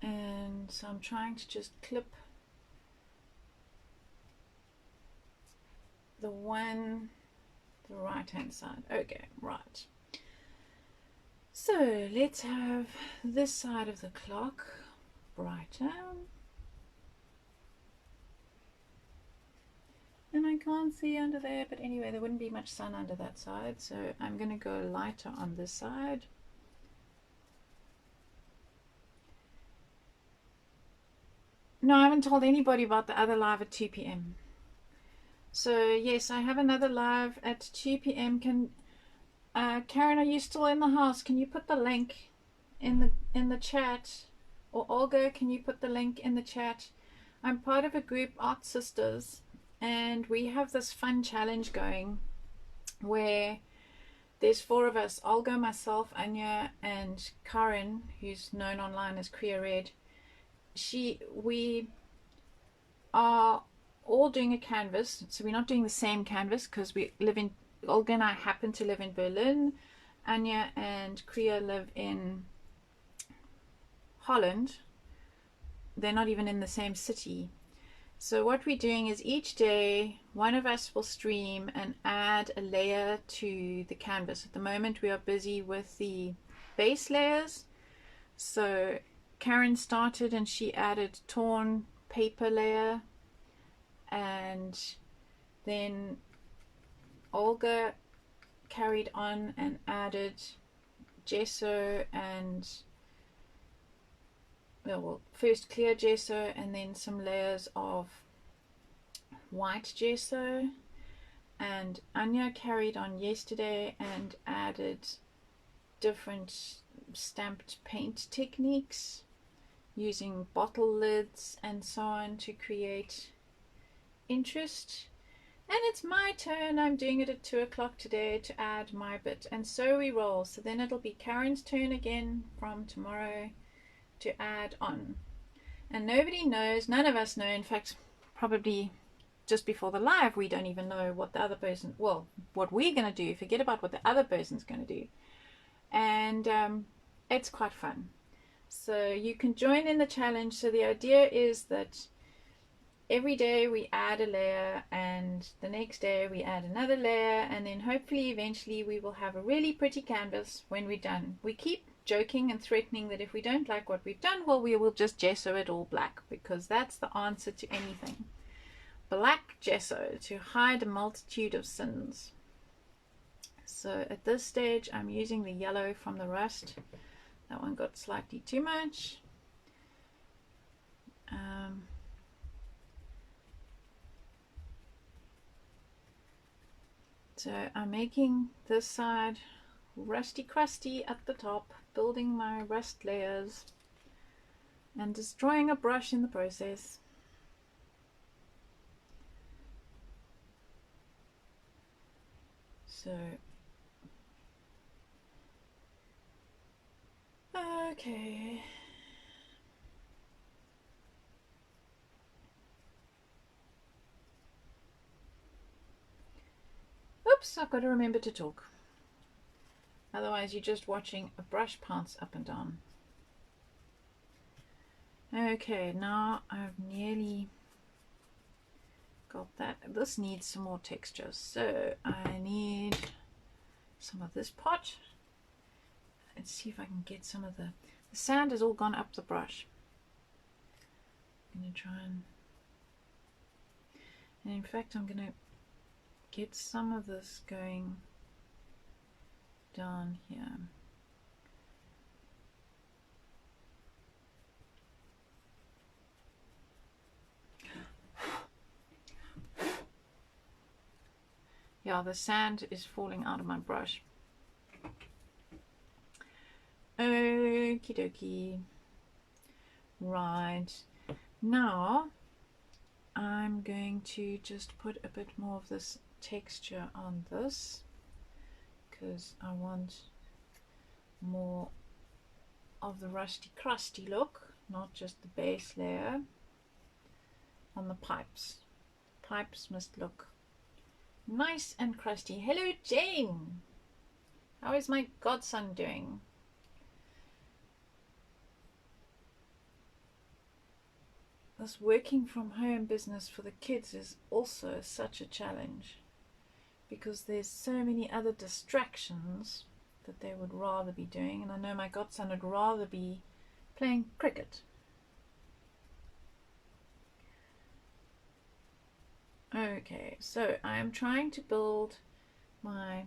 And so I'm trying to just clip the right hand side. Okay, right. So let's have this side of the clock brighter. And I can't see under there, but anyway, there wouldn't be much sun under that side, so I'm going to go lighter on this side. No, I haven't told anybody about the other live at 2 p.m. So yes, I have another live at 2 p.m. Karen, are you still in the house? Can you put the link in the chat? Or Olga, can you put the link in the chat? I'm part of a group, Art Sisters, and we have this fun challenge going where there's 4 of us: Olga, myself, Anya, and Karen, who's known online as Kriya Red. We are all doing a canvas, so we're not doing the same canvas because Olga and I happen to live in Berlin. Anya and Kriya live in Holland. They're not even in the same city. So what we're doing is each day one of us will stream and add a layer to the canvas. At the moment we are busy with the base layers. So Karen started and she added torn paper layer, and then Olga carried on and added gesso and, well, first clear gesso and then some layers of white gesso. And Anya carried on yesterday and added different stamped paint techniques using bottle lids and so on to create interest. And it's my turn. I'm doing it at 2 o'clock today to add my bit, and so we roll. So then it'll be Karen's turn again from tomorrow to add on. And nobody knows, none of us know, in fact probably just before the live we don't even know what the other person, well, what we're going to do. Forget about what the other person's going to do. And it's quite fun. So you can join in the challenge. So the idea is that every day we add a layer, and the next day we add another layer, and then hopefully eventually we will have a really pretty canvas when we're done. We keep joking and threatening that if we don't like what we've done, well, we will just gesso it all black, because that's the answer to anything. Black gesso to hide a multitude of sins. So at this stage I'm using the yellow from the rust. That one got slightly too much. So I'm making this side rusty crusty at the top, building my rust layers and destroying a brush in the process. So okay, oops, I've got to remember to talk, otherwise you're just watching a brush pounce up and down. Okay, now I've nearly got that. This needs some more texture, so I need some of this pot. Let's see if I can get some of the sand has all gone up the brush. I'm going to try and in fact I'm going to get some of this going down here. Yeah, the sand is falling out of my brush. Okie dokie. Right. Now I'm going to just put a bit more of this texture on this because I want more of the rusty crusty look, not just the base layer on the pipes. Pipes must look nice and crusty. Hello Jane, how is my godson doing? This working from home business for the kids is also such a challenge because there's so many other distractions that they would rather be doing, and I know my godson would rather be playing cricket. Okay, so I am trying to build my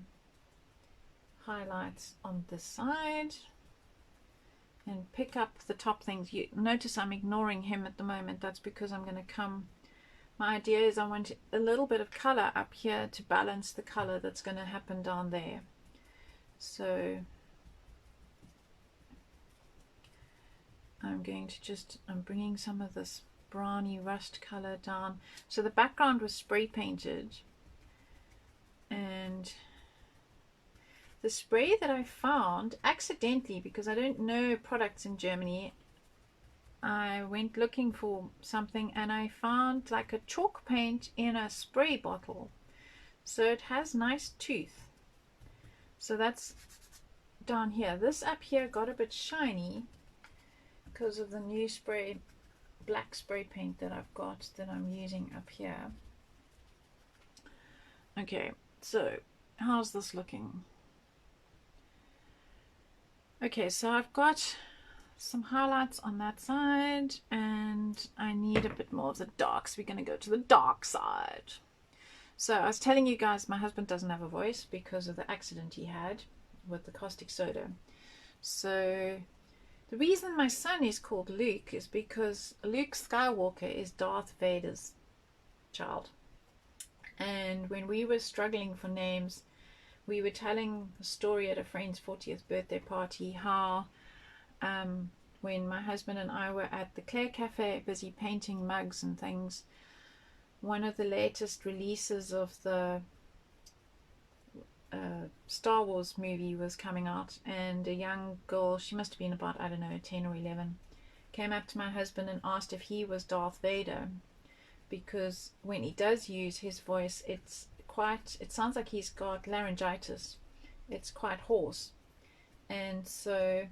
highlights on this side and pick up the top things. You notice I'm ignoring him at the moment. That's because I'm going to come, my idea is I want a little bit of color up here to balance the color that's going to happen down there. So I'm going to just, I'm bringing some of this browny rust color down. So the background was spray painted, and the spray that I found accidentally, because I don't know products in Germany, I went looking for something and I found like a chalk paint in a spray bottle. So it has nice tooth. So that's down here. This up here got a bit shiny because of the new spray, black spray paint that I've got that I'm using up here. Okay, so how's this looking? Okay, so I've got some highlights on that side and I need a bit more of the darks. We're going to go to the dark side. So I was telling you guys my husband doesn't have a voice because of the accident he had with the caustic soda. So the reason my son is called Luke is because Luke Skywalker is Darth Vader's child. And when we were struggling for names, we were telling a story at a friend's 40th birthday party how when my husband and I were at the Claire Cafe busy painting mugs and things, one of the latest releases of the Star Wars movie was coming out, and a young girl, she must have been about, I don't know, 10 or 11, came up to my husband and asked if he was Darth Vader, because when he does use his voice, it sounds like he's got laryngitis. It's quite hoarse. And so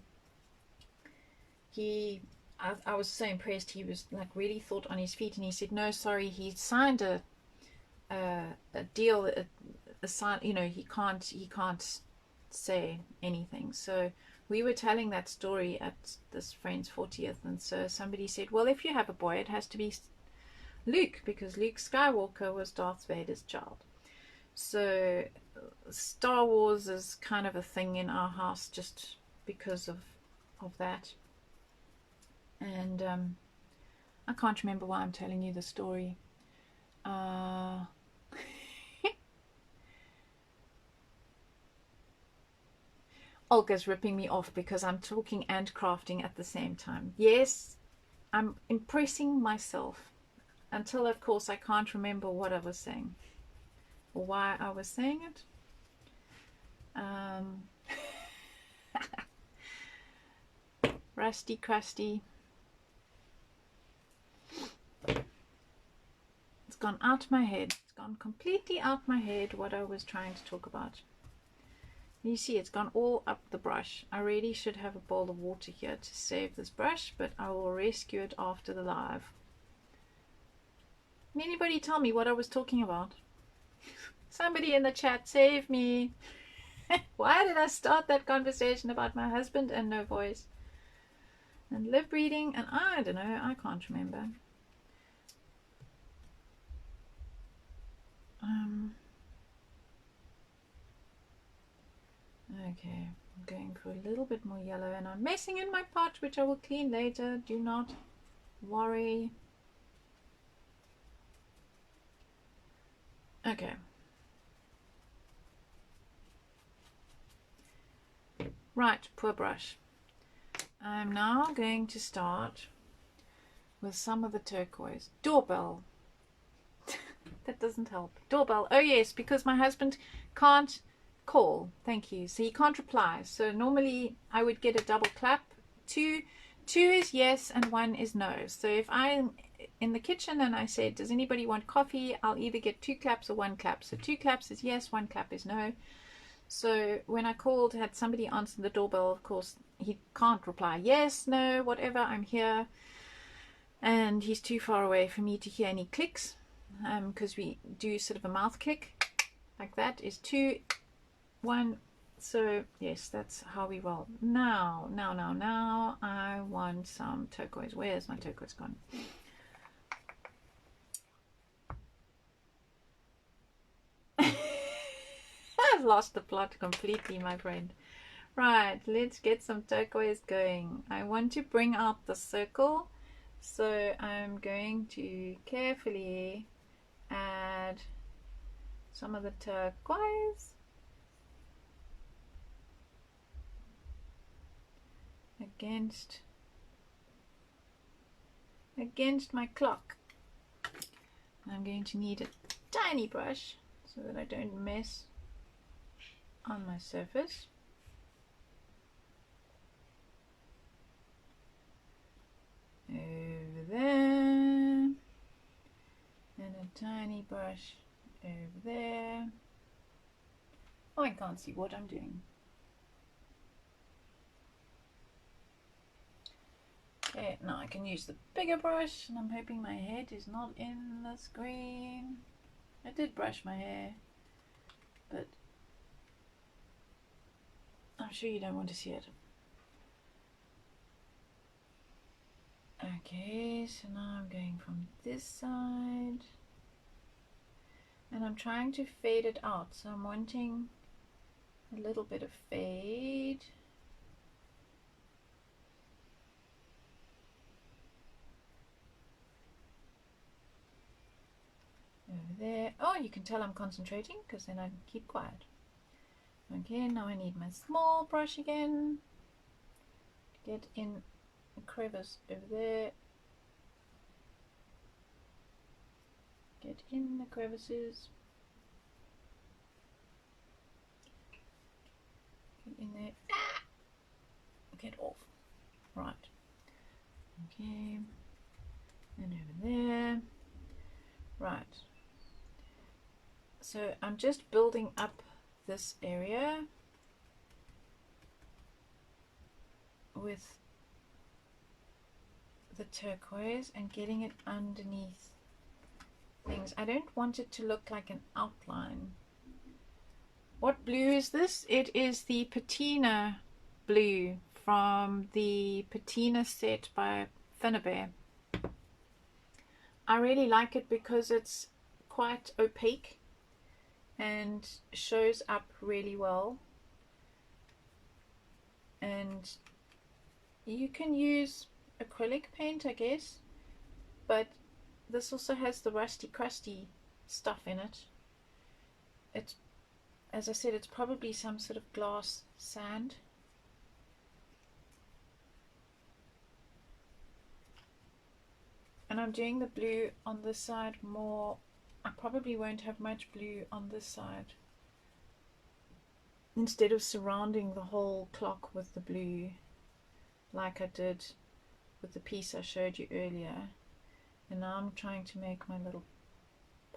I was so impressed. He was like really thought on his feet, and he said, no, sorry, he signed a deal, a sign, you know, he can't say anything. So we were telling that story at this friend's 40th, and so somebody said, well, if you have a boy, it has to be Luke, because Luke Skywalker was Darth Vader's child. So Star Wars is kind of a thing in our house just because of that. And I can't remember why I'm telling you the story. Olga's ripping me off because I'm talking and crafting at the same time. Yes, I'm impressing myself until, of course, I can't remember what I was saying or why I was saying it. Rusty crusty. It's gone out my head. It's gone completely out my head what I was trying to talk about. You see, it's gone all up the brush. I really should have a bowl of water here to save this brush, but I will rescue it after the live. Can anybody tell me what I was talking about? Somebody in the chat, save me. Why did I start that conversation about my husband and no voice? And lip reading, and I don't know, I can't remember. Okay, I'm going for a little bit more yellow, and I'm messing in my pot, which I will clean later. Do not worry. Okay. Right, poor brush. I'm now going to start with some of the turquoise. Doorbell. That doesn't help. Doorbell. Oh yes, because my husband can't call. Thank you. So he can't reply. So normally I would get a double clap. Two is yes and one is no. So if I'm in the kitchen and I say, does anybody want coffee? I'll either get 2 claps or 1 clap. So 2 claps is yes, 1 clap is no. So when I called, had somebody answer the doorbell, of course, he can't reply yes, no, whatever, I'm here. And he's too far away for me to hear any clicks, because we do sort of a mouth click like that. Is 2, 1. So yes, that's how we roll. Now I want some turquoise. Where's my turquoise gone? I've lost the plot completely, my friend. Right, let's get some turquoise going. I want to bring out the circle, so I'm going to carefully add some of the turquoise against my clock. I'm going to need a tiny brush so that I don't mess on my surface. Over there, and a tiny brush over there. Oh, I can't see what I'm doing. Okay, now I can use the bigger brush, and I'm hoping my head is not in the screen. I did brush my hair, but I'm sure you don't want to see it. Okay, so now I'm going from this side, and I'm trying to fade it out, so I'm wanting a little bit of fade. Over there. Oh, you can tell I'm concentrating because then I keep quiet. Okay, now I need my small brush again to get in a crevice over there. Get in the crevices. Get in there. Ah! Get off. Right. Okay. And over there. Right. So I'm just building up this area with the turquoise and getting it underneath things. I don't want it to look like an outline. What blue is this? It is the patina blue from the patina set by Finnabear. I really like it because it's quite opaque and shows up really well, and you can use acrylic paint, I guess, but this also has the rusty crusty stuff in it. It's, as I said, it's probably some sort of glass sand. And I'm doing the blue on this side more. I probably won't have much blue on this side, instead of surrounding the whole clock with the blue like I did with the piece I showed you earlier. And now I'm trying to make my little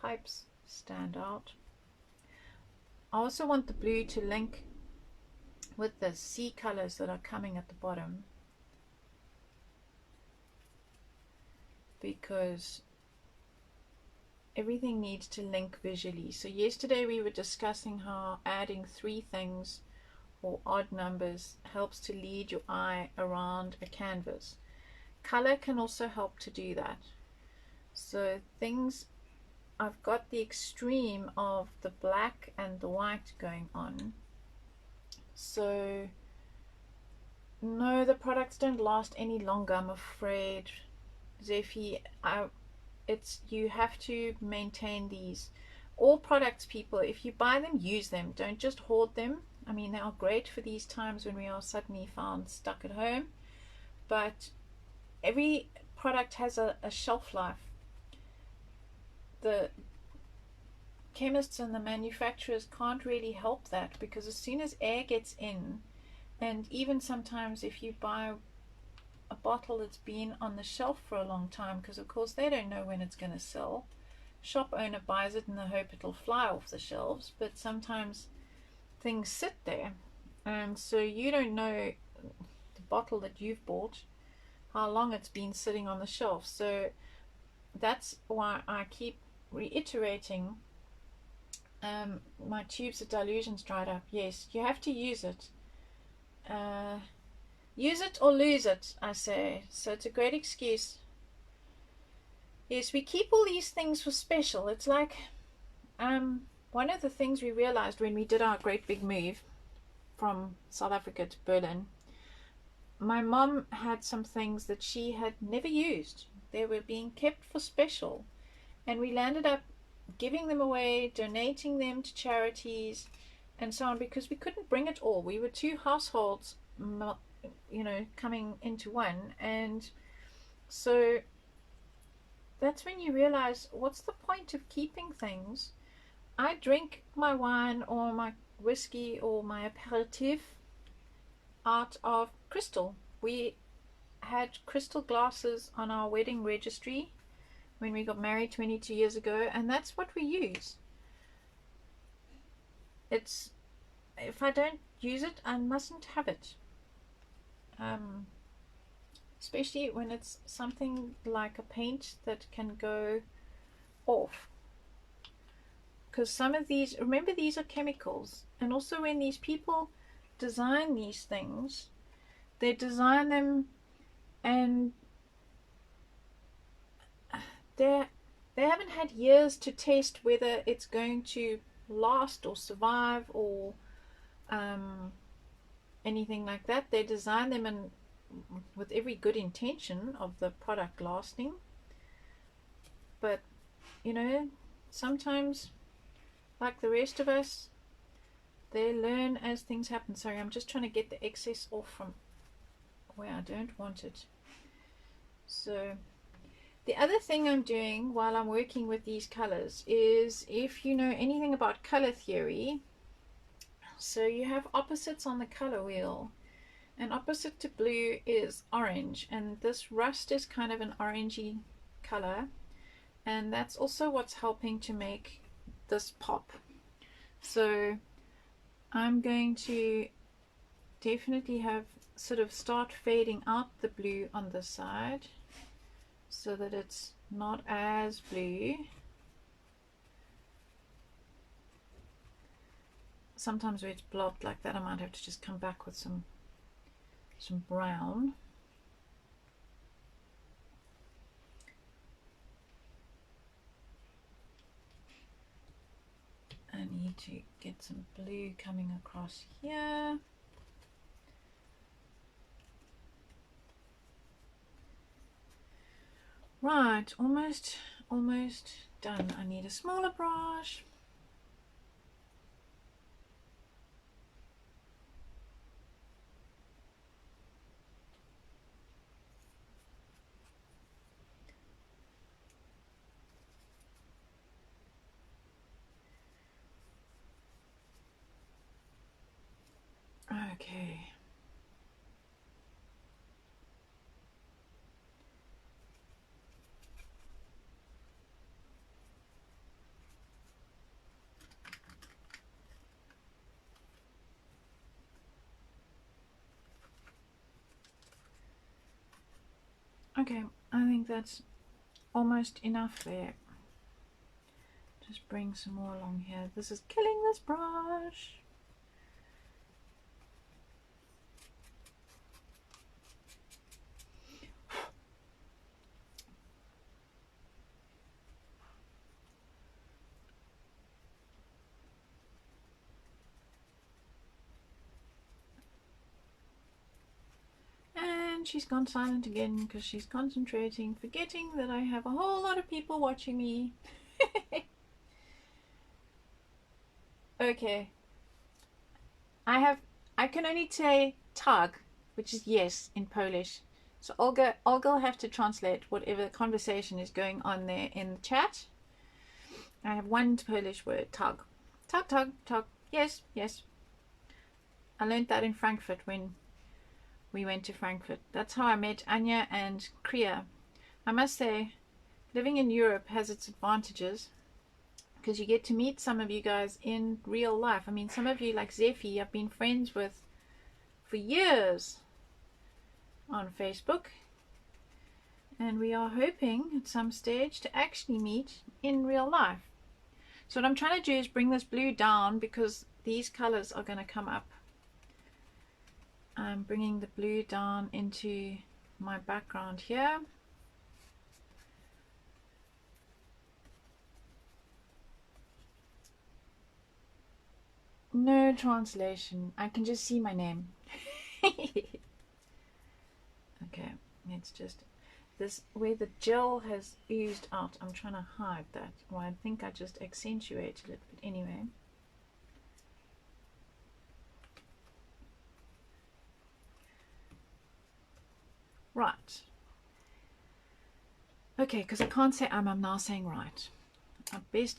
pipes stand out. I also want the blue to link with the sea colors that are coming at the bottom, because everything needs to link visually. So yesterday we were discussing how adding 3 things or odd numbers helps to lead your eye around a canvas. Color can also help to do that. So things, I've got the extreme of the black and the white going on. So no, the products don't last any longer, I'm afraid, Zephy. You have to maintain these. All products, people, if you buy them, use them. Don't just hoard them. I mean, they are great for these times when we are suddenly found stuck at home, but every product has a shelf life. The chemists and the manufacturers can't really help that, because as soon as air gets in, and even sometimes if you buy a bottle that's been on the shelf for a long time, because of course they don't know when it's going to sell, shop owner buys it in the hope it'll fly off the shelves, but sometimes things sit there, and so you don't know, the bottle that you've bought, how long it's been sitting on the shelf. So that's why I keep reiterating, my tubes of dilution's dried up. Yes, you have to use it. Use it or lose it, I say. So it's a great excuse. Yes, we keep all these things for special. It's like, one of the things we realized when we did our great big move from South Africa to Berlin, my mom had some things that she had never used. They were being kept for special, and we landed up giving them away, donating them to charities and so on, because we couldn't bring it all. We were two households, coming into one, and so that's when you realize, what's the point of keeping things? I drink my wine or my whiskey or my aperitif out of crystal. We had crystal glasses on our wedding registry when we got married 22 years ago, and that's what we use. It's, if I don't use it, I mustn't have it. Especially when it's something like a paint that can go off, because some of these, remember, these are chemicals. And also when these people design these things, they design them, and they haven't had years to test whether it's going to last or survive or anything like that. They design them with every good intention of the product lasting, but sometimes, like the rest of us, they learn as things happen. Sorry, I'm just trying to get the excess off from where I don't want it. So the other thing I'm doing while I'm working with these colors is, if you know anything about color theory, so you have opposites on the color wheel, and opposite to blue is orange, and this rust is kind of an orangey color, and that's also what's helping to make this pop. So I'm going to definitely have sort of start fading out the blue on this side so that it's not as blue. Sometimes where it's blocked like that, I might have to just come back with some brown. I need to get some blue coming across here. Right, almost done. I need a smaller brush. Okay. Okay, I think that's almost enough there. Just bring some more along here. This is killing this brush. And she's gone silent again because she's concentrating, forgetting that I have a whole lot of people watching me. Okay. I can only say tag, which is yes in Polish. So Olga will have to translate whatever conversation is going on there in the chat. I have one Polish word, tag. Tag, tag, tag. Yes, yes. I learned that in Frankfurt when we went to Frankfurt. That's how I met Anya and Kriya. I must say, living in Europe has its advantages because you get to meet some of you guys in real life. I mean, some of you, like Zephy, I've been friends with for years on Facebook, and we are hoping at some stage to actually meet in real life. So what I'm trying to do is bring this blue down because these colors are going to come up. I'm bringing the blue down into my background here. No translation. I can just see my name. Okay, it's just this where the gel has oozed out. I'm trying to hide that. Well, I think I just accentuated it, but anyway. Right. Okay, because I can't say I'm now saying right.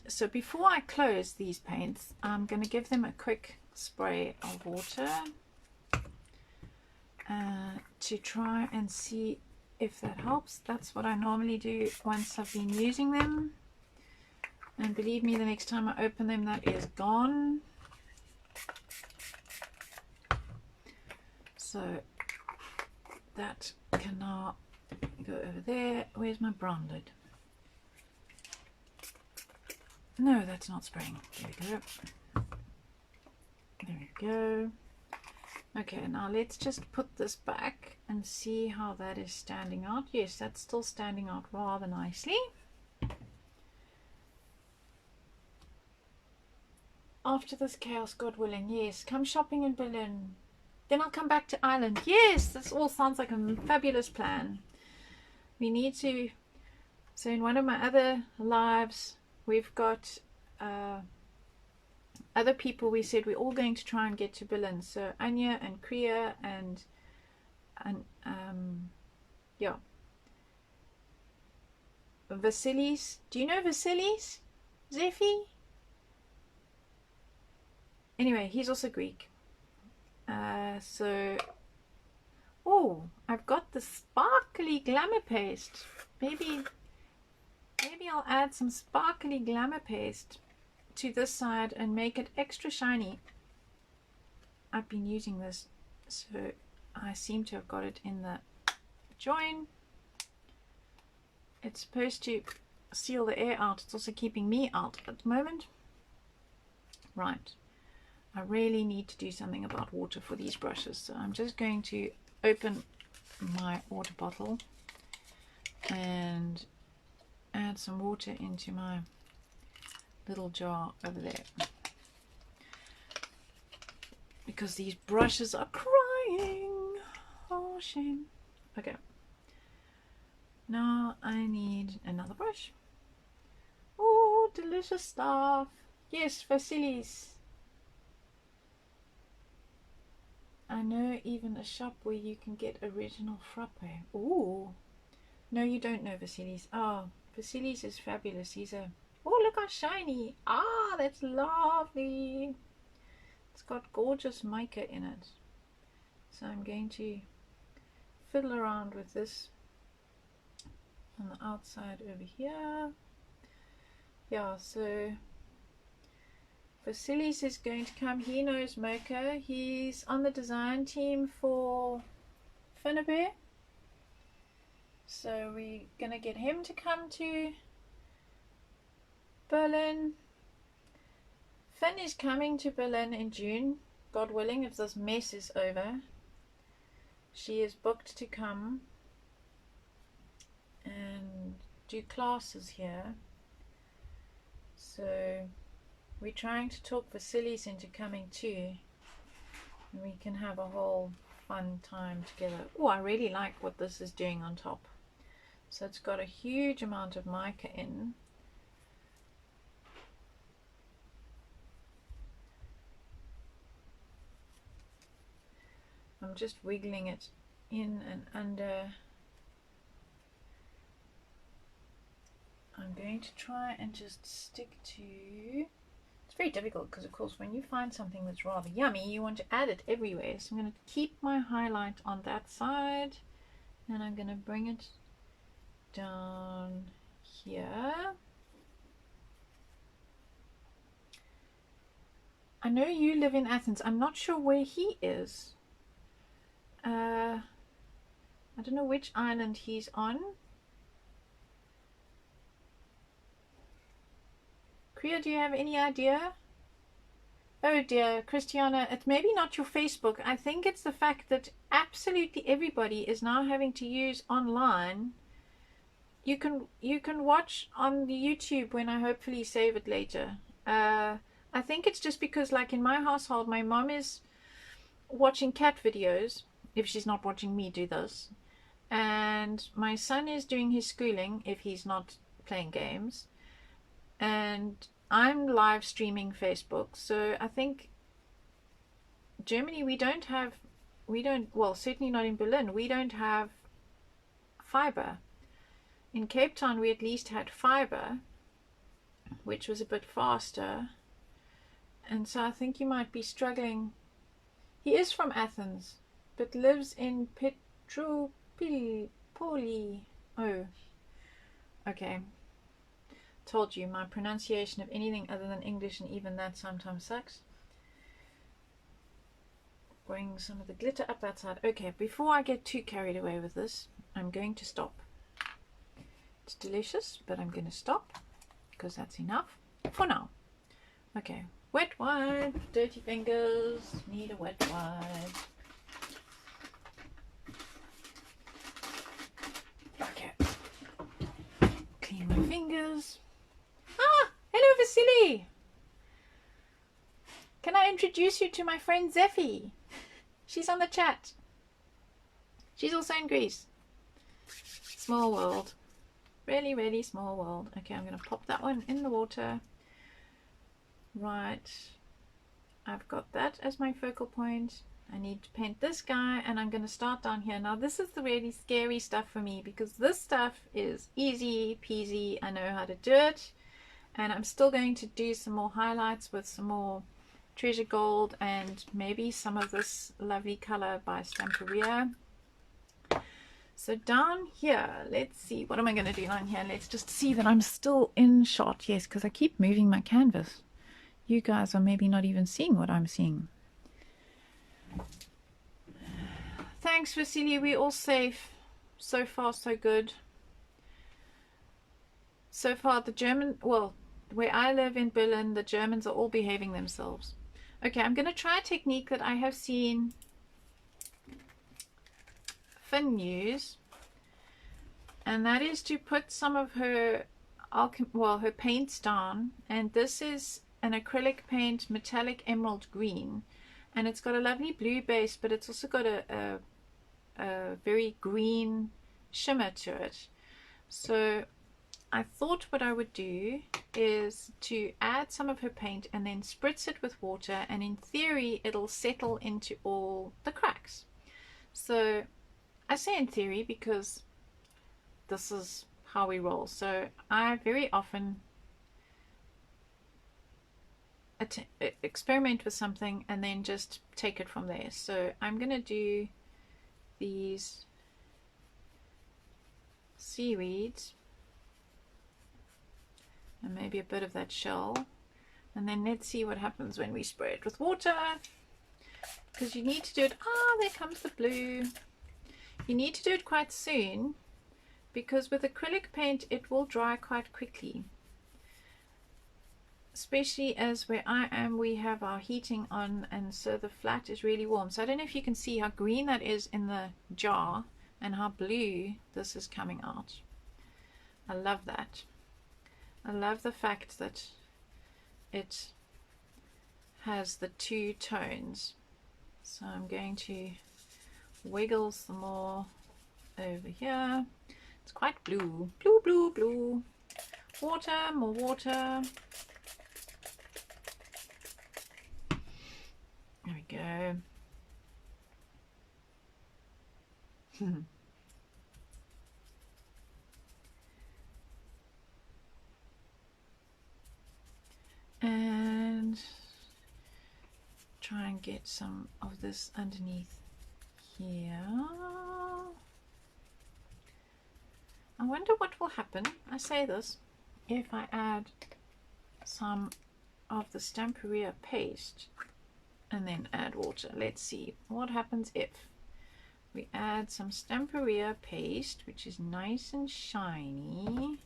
So before I close these paints, I'm going to give them a quick spray of water to try and see if that helps. That's what I normally do once I've been using them, and believe me, the next time I open them, that is gone. So that can now go over there. Where's my brown lid? No, that's not spraying. There we go. There we go. Okay, now let's just put this back and see how that is standing out. Yes, that's still standing out rather nicely. After this chaos, God willing, yes, come shopping in Berlin. Then I'll come back to Ireland. Yes, this all sounds like a fabulous plan. We need to... So in one of my other lives, we've got other people. We said we're all going to try and get to Berlin. So Anya and Kriya and yeah, Vasilis. Do you know Vasilis? Zephy? Anyway, he's also Greek. So, oh, I've got the sparkly glamour paste. Maybe I'll add some sparkly glamour paste to this side and make it extra shiny. I've been using this, so I seem to have got it in the join. It's supposed to seal the air out. It's also keeping me out at the moment. Right, I really need to do something about water for these brushes, so I'm just going to open my water bottle and add some water into my little jar over there, because these brushes are crying. Oh, shame. Okay, now I need another brush. Oh, delicious stuff. Yes, Vasilis. I know even a shop where you can get original frappe. Ooh. No, you don't know Vasilis. Oh, Vasilis is fabulous. He's a... Oh, look how shiny. Ah, that's lovely. It's got gorgeous mica in it. So I'm going to fiddle around with this on the outside over here. Yeah, so Vasilis is going to come. He knows mocha. He's on the design team for Finnabear. So we're going to get him to come to Berlin. Finn is coming to Berlin in June, God willing, if this mess is over. She is booked to come and do classes here. So we're trying to talk Vasilis into coming too, and we can have a whole fun time together. Oh, I really like what this is doing on top. So it's got a huge amount of mica in. I'm just wiggling it in and under. I'm going to try and just stick to, it's very difficult because of course when you find something that's rather yummy you want to add it everywhere. So I'm going to keep my highlight on that side and I'm going to bring it down here. I know you live in Athens. I'm not sure where he is. I don't know which island he's on. Kriya, do you have any idea? Oh dear, Christiana, it's maybe not your Facebook. I think it's the fact that absolutely everybody is now having to use online. You can watch on the YouTube when I hopefully save it later. I think it's just because, like in my household, my mom is watching cat videos, if she's not watching me do this, and my son is doing his schooling if he's not playing games, and I'm live streaming Facebook. So I think Germany, well, certainly not in Berlin, we don't have fiber. In Cape Town we at least had fiber, which was a bit faster, and so I think you might be struggling. He is from Athens but lives in Petropoli. Oh, okay. Told you, my pronunciation of anything other than English, and even that sometimes sucks. Bring some of the glitter up that side. Okay, before I get too carried away with this, I'm going to stop. It's delicious, but I'm going to stop because that's enough for now. Okay, wet wipe, dirty fingers, need a wet wipe. Okay, clean my fingers. Ah, hello Vasily. Can I introduce you to my friend Zeffy? She's on the chat. She's also in Greece. Small world. Really, really small world. Okay, I'm going to pop that one in the water. Right. I've got that as my focal point. I need to paint this guy, and I'm going to start down here. Now, this is the really scary stuff for me because this stuff is easy peasy. I know how to do it. And I'm still going to do some more highlights with some more treasure gold and maybe some of this lovely color by Stamperia. So down here, let's see, what am I going to do down here? Let's just see that I'm still in shot. Yes, because I keep moving my canvas. You guys are maybe not even seeing what I'm seeing. Thanks, Vasily. We're all safe. So far, so good. So far, the German, well, where I live in Berlin, the Germans are all behaving themselves. Okay, I'm going to try a technique that I have seen Finn use, and that is to put some of her her paints down, and this is an acrylic paint, metallic emerald green, and it's got a lovely blue base, but it's also got a very green shimmer to it. So I thought what I would do is to add some of her paint and then spritz it with water, and in theory it'll settle into all the cracks. So I say in theory because this is how we roll. So I very often experiment with something and then just take it from there. So I'm going to do these seaweeds and maybe a bit of that shell, and then let's see what happens when we spray it with water, because you need to do it. Ah, there comes the blue. You need to do it quite soon because with acrylic paint it will dry quite quickly, especially as where I am we have our heating on, and so the flat is really warm. So I don't know if you can see how green that is in the jar and how blue this is coming out. I love that. I love the fact that it has the two tones. So I'm going to wiggle some more over here. It's quite blue. Blue, blue, blue. Water, more water. There we go. And try and get some of this underneath here. I wonder what will happen, I say this, if I add some of the Stamperia paste and then add water. Let's see what happens if we add some Stamperia paste, which is nice and shiny,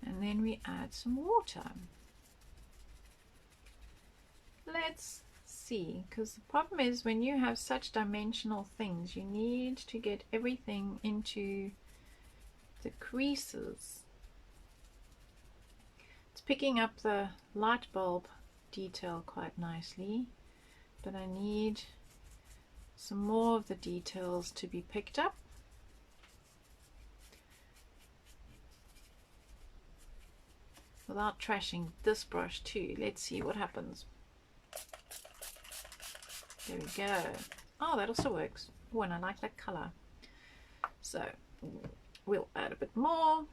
and then we add some water. Let's see, because the problem is when you have such dimensional things, you need to get everything into the creases. It's picking up the light bulb detail quite nicely, but I need some more of the details to be picked up. Without trashing this brush too. Let's see what happens. There we go. Oh, that also works. Oh, and I like that color. So we'll add a bit more.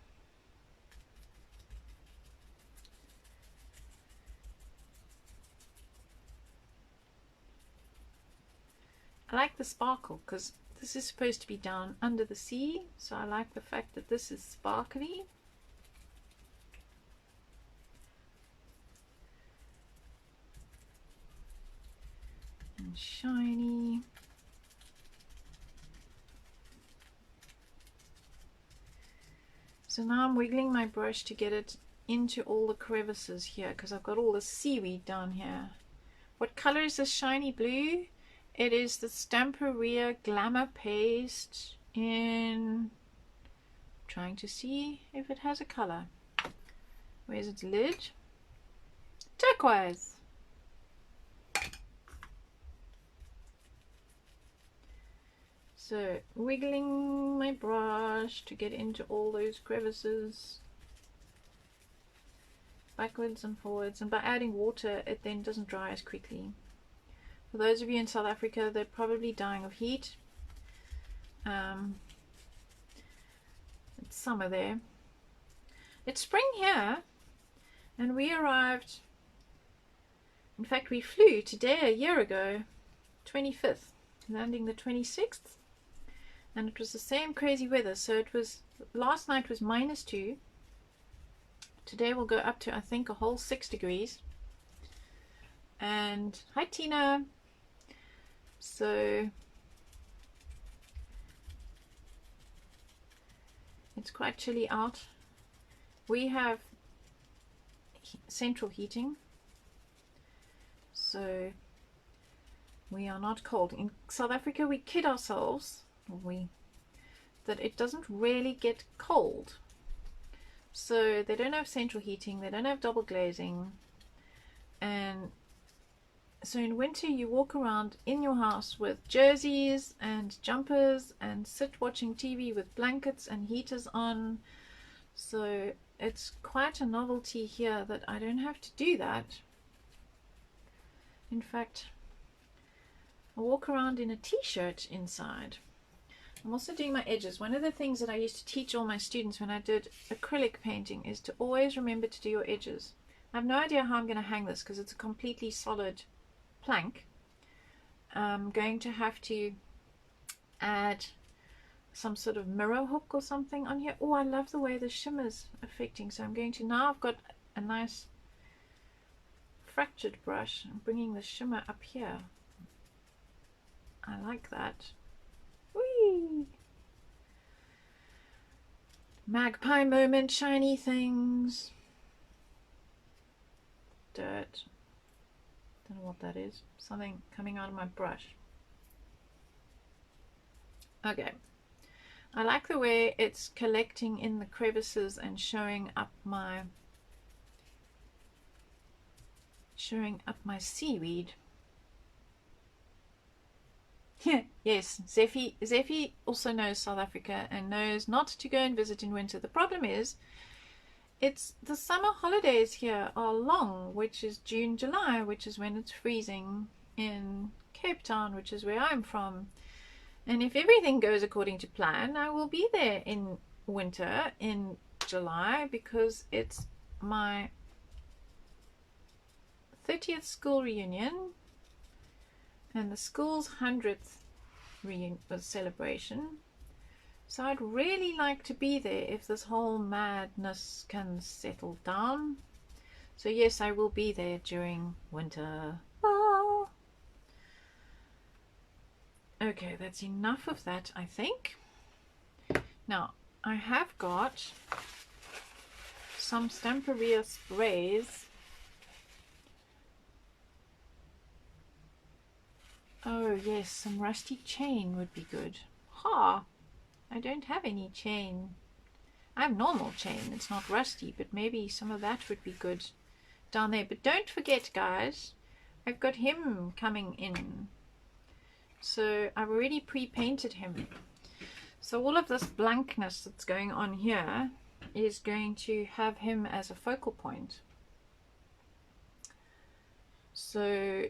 I like the sparkle because this is supposed to be down under the sea, so I like the fact that this is sparkly. And shiny. So now I'm wiggling my brush to get it into all the crevices here because I've got all the seaweed down here. What color is this shiny blue? It is the Stamperia Glamour Paste in... trying to see if it has a color. Where's its lid? Turquoise. So wiggling my brush to get into all those crevices, backwards and forwards, and by adding water it then doesn't dry as quickly. For those of you in South Africa, they're probably dying of heat. It's summer there. It's spring here, and we arrived, in fact we flew today a year ago, 25th, landing the 26th. And it was the same crazy weather. So it was, last night was -2. Today we'll go up to, I think, a whole 6 degrees. And hi Tina. So it's quite chilly out. We have central heating, so we are not cold. In South Africa we kid ourselves that it doesn't really get cold. So they don't have central heating, they don't have double glazing, and so in winter you walk around in your house with jerseys and jumpers and sit watching TV with blankets and heaters on. So it's quite a novelty here that I don't have to do that. In fact, I walk around in a t-shirt inside. I'm also doing my edges. One of the things that I used to teach all my students when I did acrylic painting is to always remember to do your edges. I have no idea how I'm going to hang this because it's a completely solid plank. I'm going to have to add some sort of mirror hook or something on here. Oh, I love the way the shimmer's affecting. So I'm going to, now I've got a nice fractured brush, I'm bringing the shimmer up here. I like that. Whee! Magpie moment, shiny things. Dirt. Don't know what that is. Something coming out of my brush. Okay. I like the way it's collecting in the crevices and showing up my seaweed. Yes, Zeffie also knows South Africa and knows not to go and visit in winter. The problem is, it's the summer holidays here are long, which is June, July, which is when it's freezing in Cape Town, which is where I'm from. And if everything goes according to plan, I will be there in winter in July, because it's my 30th school reunion and the school's 100th celebration. So I'd really like to be there if this whole madness can settle down. So yes, I will be there during winter. Ah. Okay, that's enough of that, I think. Now, I have got some Stamperia sprays. Oh yes, some rusty chain would be good. Ha! I don't have any chain. I have normal chain, it's not rusty, but maybe some of that would be good down there. But don't forget, guys, I've got him coming in. So I've already pre-painted him. So all of this blankness that's going on here is going to have him as a focal point. So,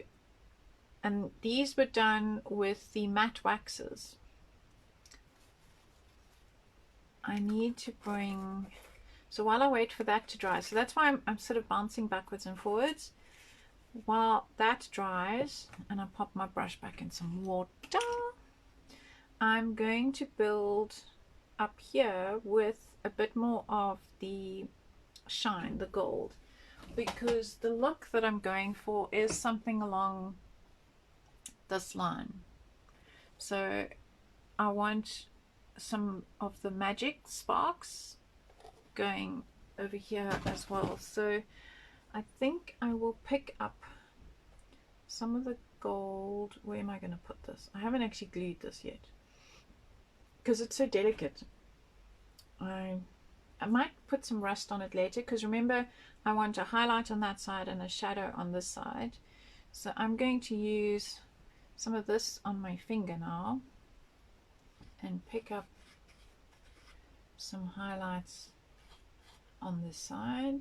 and these were done with the matte waxes. I need to bring, so while I wait for that to dry, so that's why I'm sort of bouncing backwards and forwards while that dries, and I pop my brush back in some water. I'm going to build up here with a bit more of the shine, the gold, because the look that I'm going for is something along this line. So I want some of the magic sparks going over here as well. So I think I will pick up some of the gold. Where am I going to put this? I haven't actually glued this yet because it's so delicate. I might put some rust on it later, because remember, I want a highlight on that side and a shadow on this side. So I'm going to use some of this on my finger now and pick up some highlights on this side,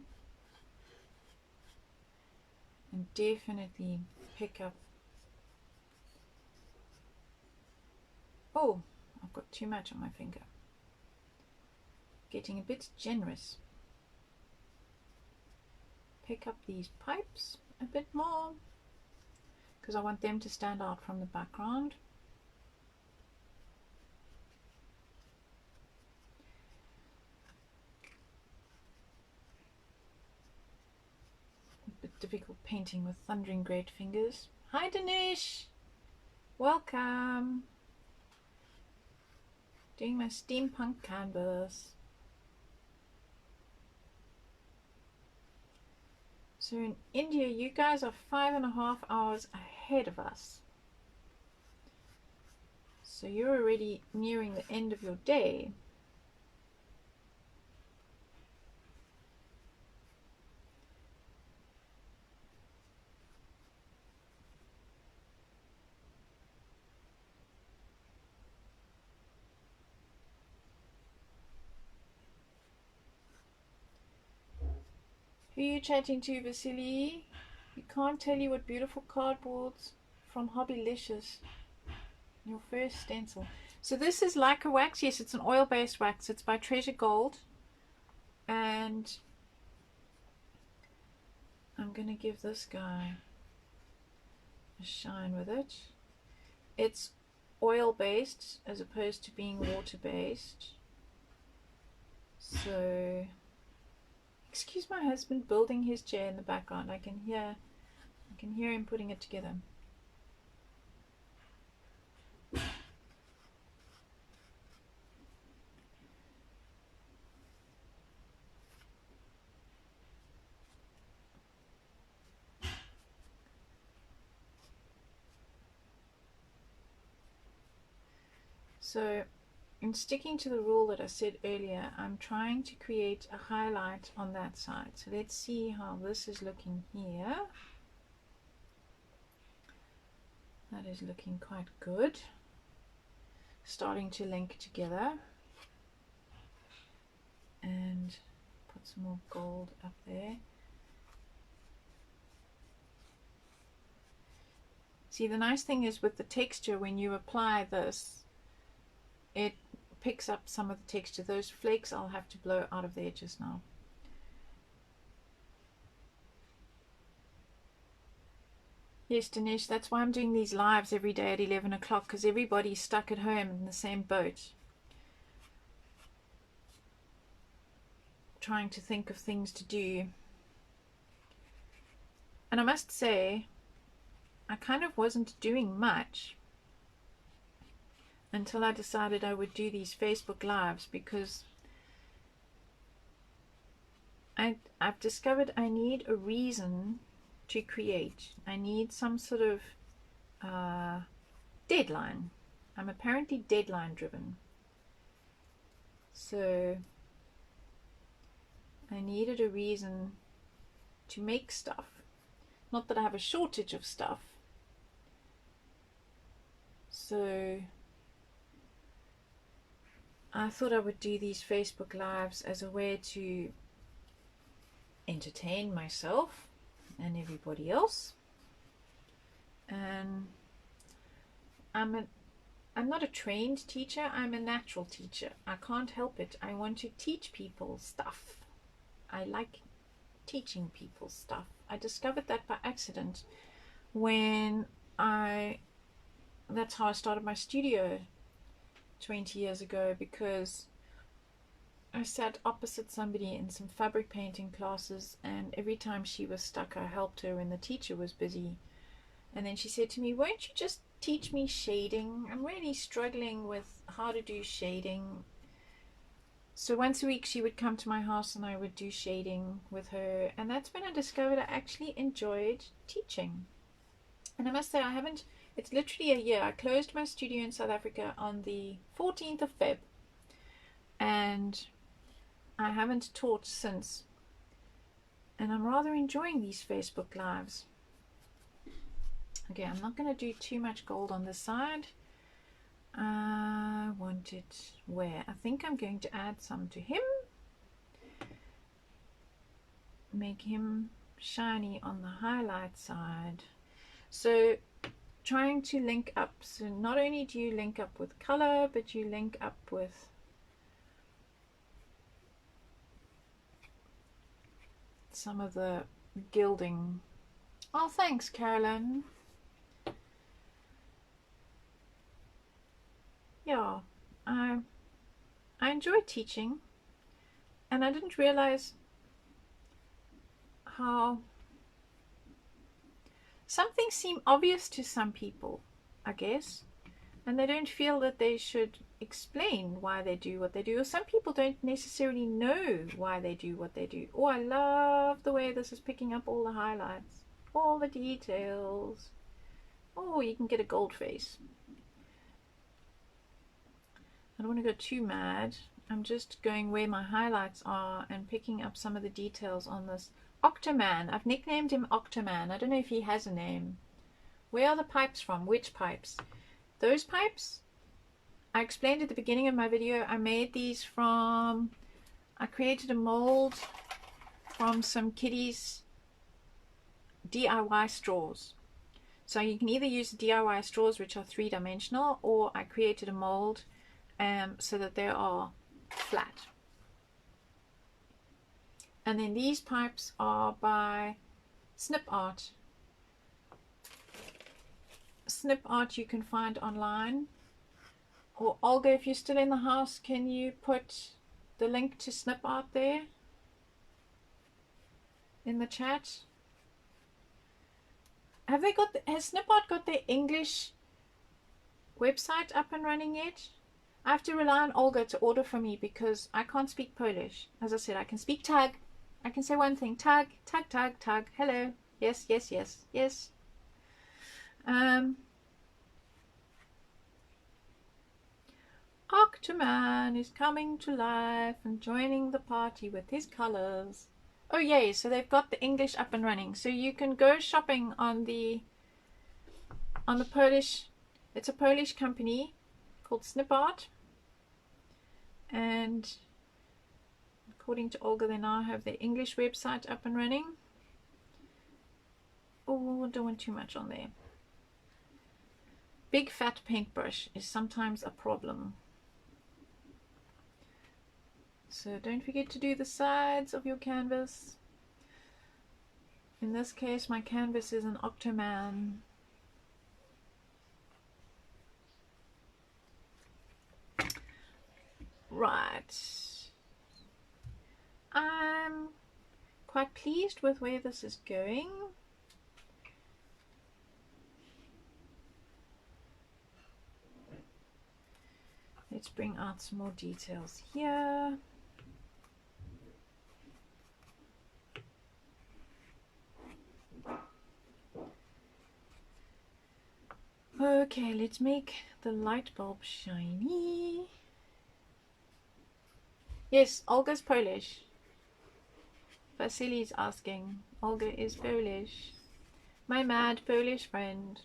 and definitely pick up, oh, I've got too much on my finger, getting a bit generous. Pick up these pipes a bit more because I want them to stand out from the background. A bit difficult painting with thundering great fingers. Hi Dinesh, welcome. Doing my steampunk canvas. So in India, you guys are 5.5 hours ahead of us. So you're already nearing the end of your day. Who are you chatting to, Vasily? You can't tell you what beautiful cardboards from Hobbylicious. Your first stencil. So this is lacquer wax. Yes, it's an oil-based wax. It's by Treasure Gold. And I'm going to give this guy a shine with it. It's oil-based as opposed to being water-based. So... excuse my husband building his chair in the background. I can hear him putting it together. So in sticking to the rule that I said earlier, I'm trying to create a highlight on that side. So let's see how this is looking here. That is looking quite good. Starting to link together. And put some more gold up there. See, the nice thing is with the texture, when you apply this, it picks up some of the texture. Those flakes I'll have to blow out of there just now. Yes, Dinesh, that's why I'm doing these lives every day at 11 o'clock, because everybody's stuck at home in the same boat, trying to think of things to do. And I must say, I kind of wasn't doing much until I decided I would do these Facebook lives, because I've discovered I need a reason to create. I need some sort of deadline. I'm apparently deadline driven. So I needed a reason to make stuff. Not that I have a shortage of stuff. So I thought I would do these Facebook lives as a way to entertain myself and everybody else. And I'm not a trained teacher, I'm a natural teacher. I can't help it. I want to teach people stuff. I like teaching people stuff. I discovered that by accident when that's how I started my studio 20 years ago, because I sat opposite somebody in some fabric painting classes, and every time she was stuck I helped her when the teacher was busy. And then she said to me, won't you just teach me shading? I'm really struggling with how to do shading. So once a week she would come to my house and I would do shading with her, and that's when I discovered I actually enjoyed teaching. And I must say, it's literally a year. I closed my studio in South Africa on the 14th of Feb, and I haven't taught since. And I'm rather enjoying these Facebook lives. Okay, I'm not going to do too much gold on this side. I want it where? I think I'm going to add some to him. Make him shiny on the highlight side. So trying to link up. So not only do you link up with color, but you link up with some of the gilding. Oh, thanks, Carolyn. Yeah, I enjoy teaching, and I didn't realize how some things seem obvious to some people, I guess, and they don't feel that they should explain why they do what they do, or some people don't necessarily know why they do what they do. Oh, I love the way this is picking up all the highlights, all the details. Oh, you can get a gold face. I don't want to go too mad. I'm just going where my highlights are and picking up some of the details on this Octoman. I've nicknamed him Octoman. I don't know if he has a name. Where are the pipes from? Which pipes? Those pipes? I explained at the beginning of my video, I made these from, I created a mold from some kitties' DIY straws. So you can either use the DIY straws, which are 3-dimensional, or I created a mold so that they are flat. And then these pipes are by Snip Art. Snip Art you can find online. Or Olga, if you're still in the house, can you put the link to Snip Art there in the chat? Has Snip Art got their English website up and running yet? I have to rely on Olga to order for me because I can't speak Polish. As I said, I can speak tag. I can say one thing. Tag, tag, tag, tag. Hello. Yes, yes, yes, yes. Octoman is coming to life and joining the party with his colors. Oh yay, so they've got the English up and running. So you can go shopping on the Polish, it's a Polish company called Snip Art. And according to Olga, they now have their English website up and running. Oh, don't want too much on there. big fat paintbrush is sometimes a problem. So don't forget to do the sides of your canvas. In this case, my canvas is an Octoman. Right. I'm quite pleased with where this is going. Let's bring out some more details here. Okay, let's make the light bulb shiny. Yes, Olga's Polish. Vasily's asking. Olga is Polish. My mad Polish friend.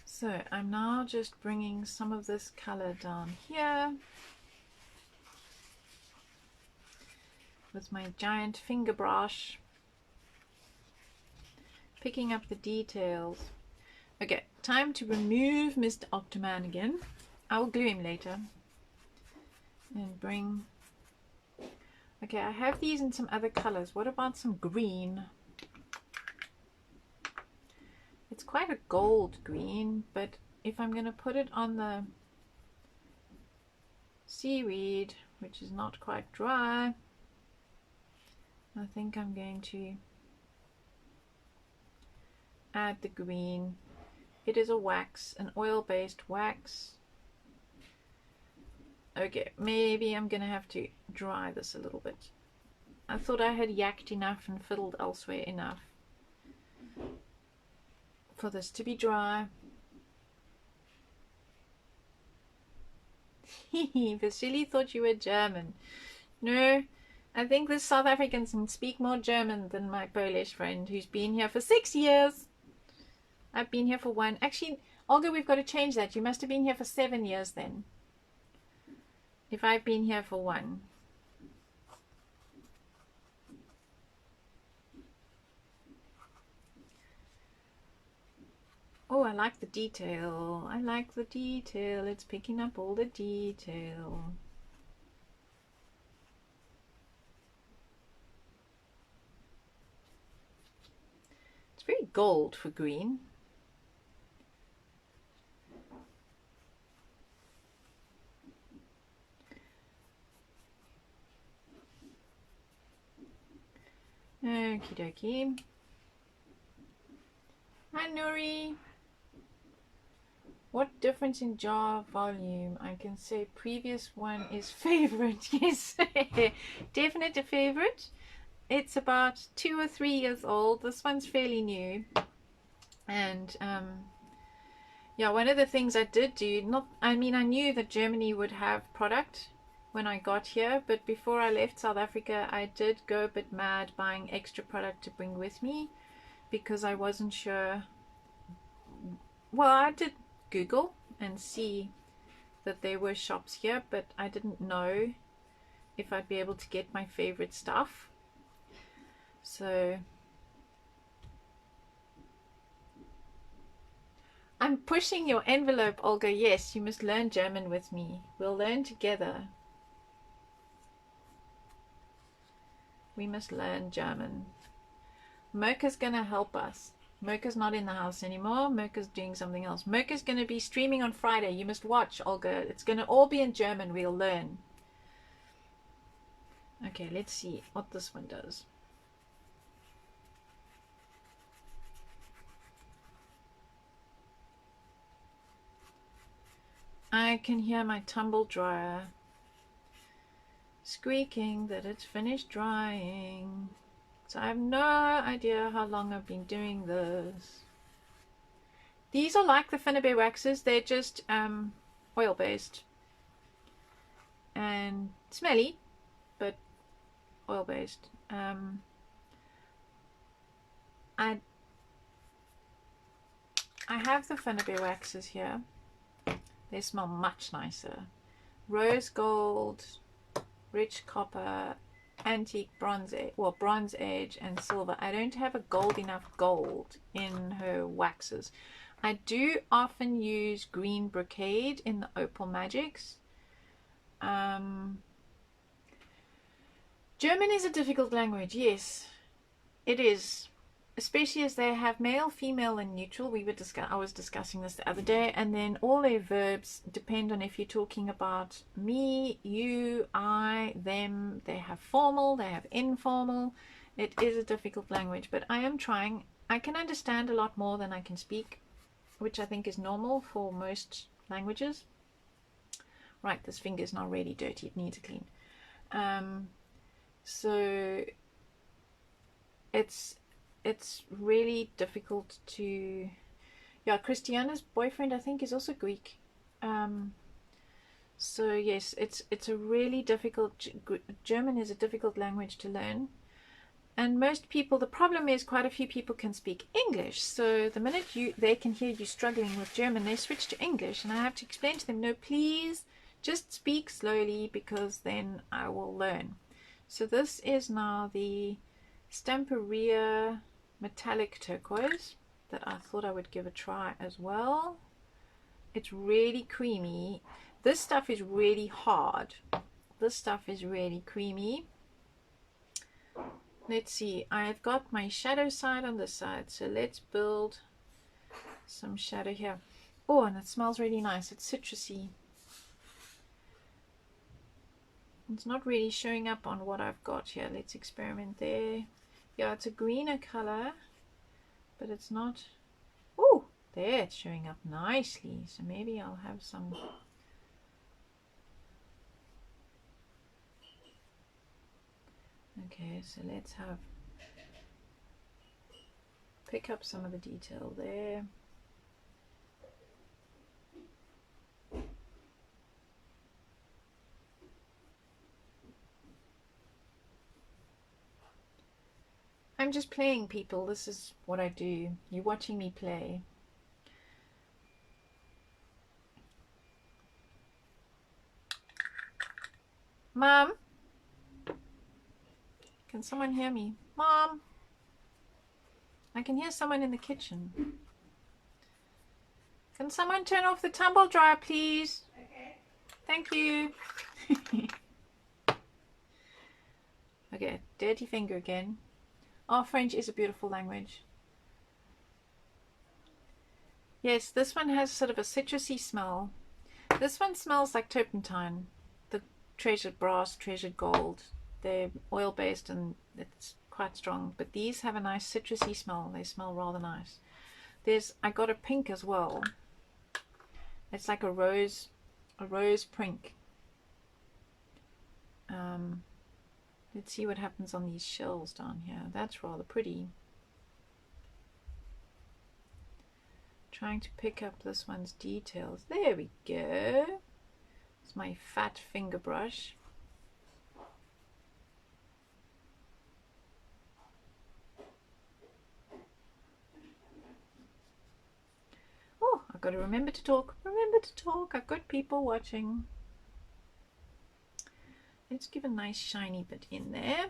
So I'm now just bringing some of this color down here with my giant finger brush, picking up the details. Okay, time to remove Mr. Octoman again. I will glue him later and bring... Okay, I have these in some other colors. What about some green? It's quite a gold green, but if I'm going to put it on the seaweed, which is not quite dry, I think I'm going to add the green. It is a wax, an oil-based wax. Okay, maybe I'm going to have to dry this a little bit. I thought I had yacked enough and fiddled elsewhere enough for this to be dry. Vasily thought you were German. No, I think the South Africans can speak more German than my Polish friend who's been here for 6 years. I've been here for 1. Actually, Olga, we've got to change that. You must have been here for 7 years then. If I've been here for 1. Oh, I like the detail. I like the detail. It's picking up all the detail. It's very gold for green. Okie dokie. Hi Nuri. What difference in jar volume? I can say previous one is favorite. Yes, definite a favorite. It's about 2 or 3 years old. This one's fairly new. And yeah, one of the things I did do, I knew that Germany would have product when I got here, but before I left South Africa, I did go a bit mad buying extra product to bring with me because I wasn't sure. Well, I did Google and see that there were shops here, but I didn't know if I'd be able to get my favorite stuff. So I'm pushing your envelope, Olga. Yes, you must learn German with me. We'll learn together. We must learn German. Mocha's gonna help us. Mocha's not in the house anymore. Mocha's doing something else. Mocha's going to be streaming on Friday. You must watch, Olga. It's going to all be in German. We'll learn. Okay, let's see what this one does. I can hear my tumble dryer squeaking that it's finished drying. So I have no idea how long I've been doing this. These are like the Finnabair waxes. They're just oil-based and smelly, but oil-based. I have the Finnabair waxes here. They smell much nicer rose gold, rich copper, antique bronze age, well, bronze age and silver. I don't have a gold enough gold in her waxes. I do often use green brocade in the opal magics. German is a difficult language. Yes, it is, especially as they have male, female, and neutral. I was discussing this the other day, and then all their verbs depend on if you're talking about me, you, I, them. They have formal, they have informal. It is a difficult language, but I am trying. I can understand a lot more than I can speak, which I think is normal for most languages. Right, this finger is not really dirty. It needs a clean. So it's really difficult to, yeah. Christiana's boyfriend, I think, is also Greek. So yes, it's a really difficult, German is a difficult language to learn, and most people, the problem is quite a few people can speak English, so the minute they can hear you struggling with German, they switch to English, and I have to explain to them, no, please just speak slowly, because then I will learn. So this is now the Stamperia metallic turquoise that I thought I would give a try as well. It's really creamy. This stuff is really hard. This stuff is really creamy. Let's see, I've got my shadow side on this side, so let's build some shadow here. Oh, and it smells really nice. It's citrusy. It's not really showing up on what I've got here. Let's experiment there. Yeah, it's a greener color, but it's not. Oh, there, it's showing up nicely. So maybe I'll have some. Okay, so let's pick up some of the detail there. I'm just playing, people. This is what I do. You're watching me play. Mom? Can someone hear me? Mom? I can hear someone in the kitchen. Can someone turn off the tumble dryer, please? Okay. Thank you. Okay, dirty finger again. Oh, French is a beautiful language. Yes, this one has sort of a citrusy smell. This one smells like turpentine, the treasured brass, treasured gold. They're oil-based and it's quite strong, but these have a nice citrusy smell. They smell rather nice. I got a pink as well. It's like a rose pink. Let's see what happens on these shells down here. That's rather pretty. Trying to pick up this one's details. There we go. It's my fat finger brush. Oh, I've got to remember to talk. Remember to talk. I've got people watching. Let's give a nice shiny bit in there.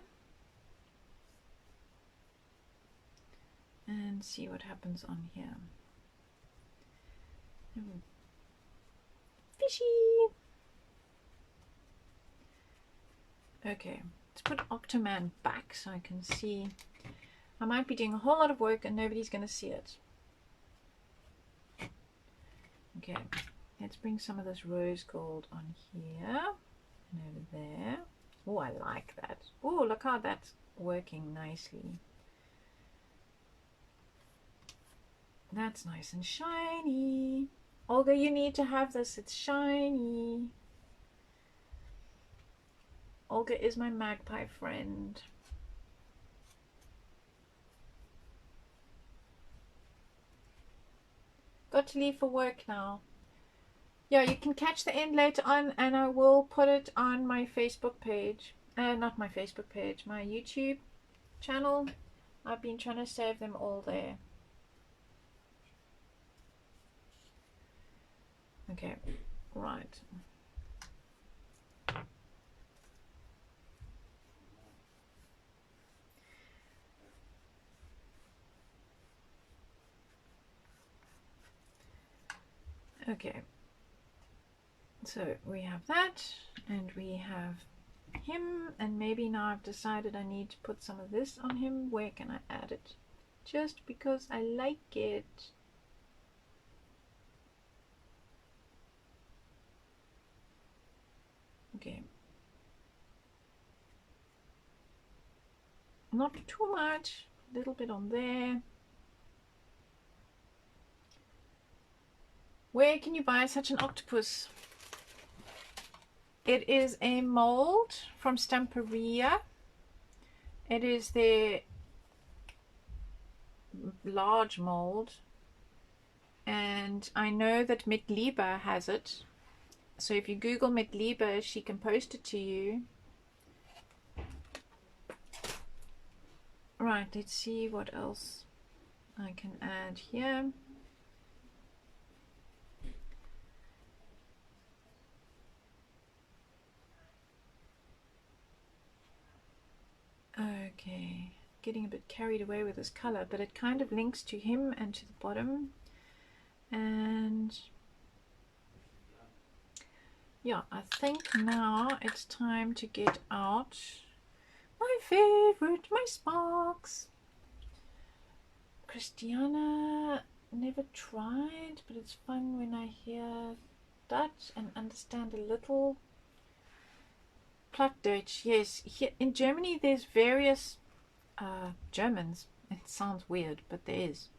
And see what happens on here. Fishy! Okay, let's put Octoman back so I can see. I might be doing a whole lot of work and nobody's going to see it. Okay, let's bring some of this rose gold on here and over there. Oh, I like that. Oh, look how that's working nicely. That's nice and shiny. Olga, you need to have this. It's shiny. Olga is my magpie friend. Got to leave for work now. Yeah, you can catch the end later on, and I will put it on my Facebook page. Not my Facebook page, my YouTube channel. I've been trying to save them all there. Okay, right. Okay, so we have that, and we have him, and maybe now I've decided I need to put some of this on him. Where can I add it? Just because I like it. Okay. Not too much, a little bit on there. Where can you buy such an octopus? It is a mold from Stamperia. It is their large mold, and I know that Mitliebe has it. So if you Google Mitliebe, she can post it to you. Right, let's see what else I can add here. Okay, getting a bit carried away with this color, but it kind of links to him and to the bottom. And yeah, I think now it's time to get out my favorite, my sparks. Christiana, never tried, but it's fun when I hear Dutch and understand a little. Plattdeutsch, yes. Here in Germany, there's various Germans. It sounds weird, but there is.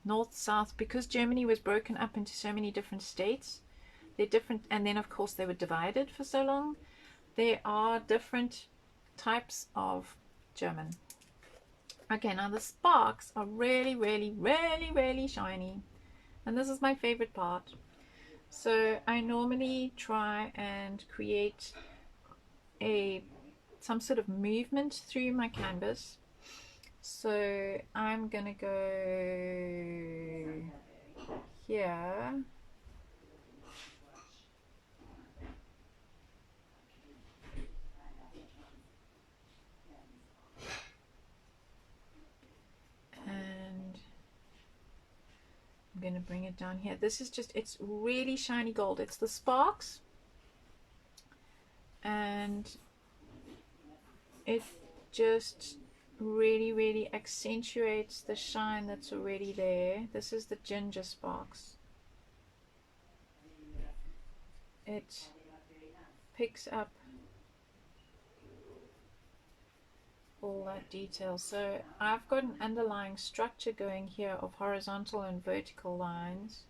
North, south, because Germany was broken up into so many different states. They're different, and then of course they were divided for so long. There are different types of German. Okay, now the sparks are really, really, really, really shiny, and this is my favorite part. So I normally try and create some sort of movement through my canvas. So I'm gonna go here. And I'm gonna bring it down here. This is just, it's really shiny gold. It's the sparks, and it just really, really accentuates the shine that's already there. This is the ginger sparks. It picks up all that detail. So I've got an underlying structure going here of horizontal and vertical lines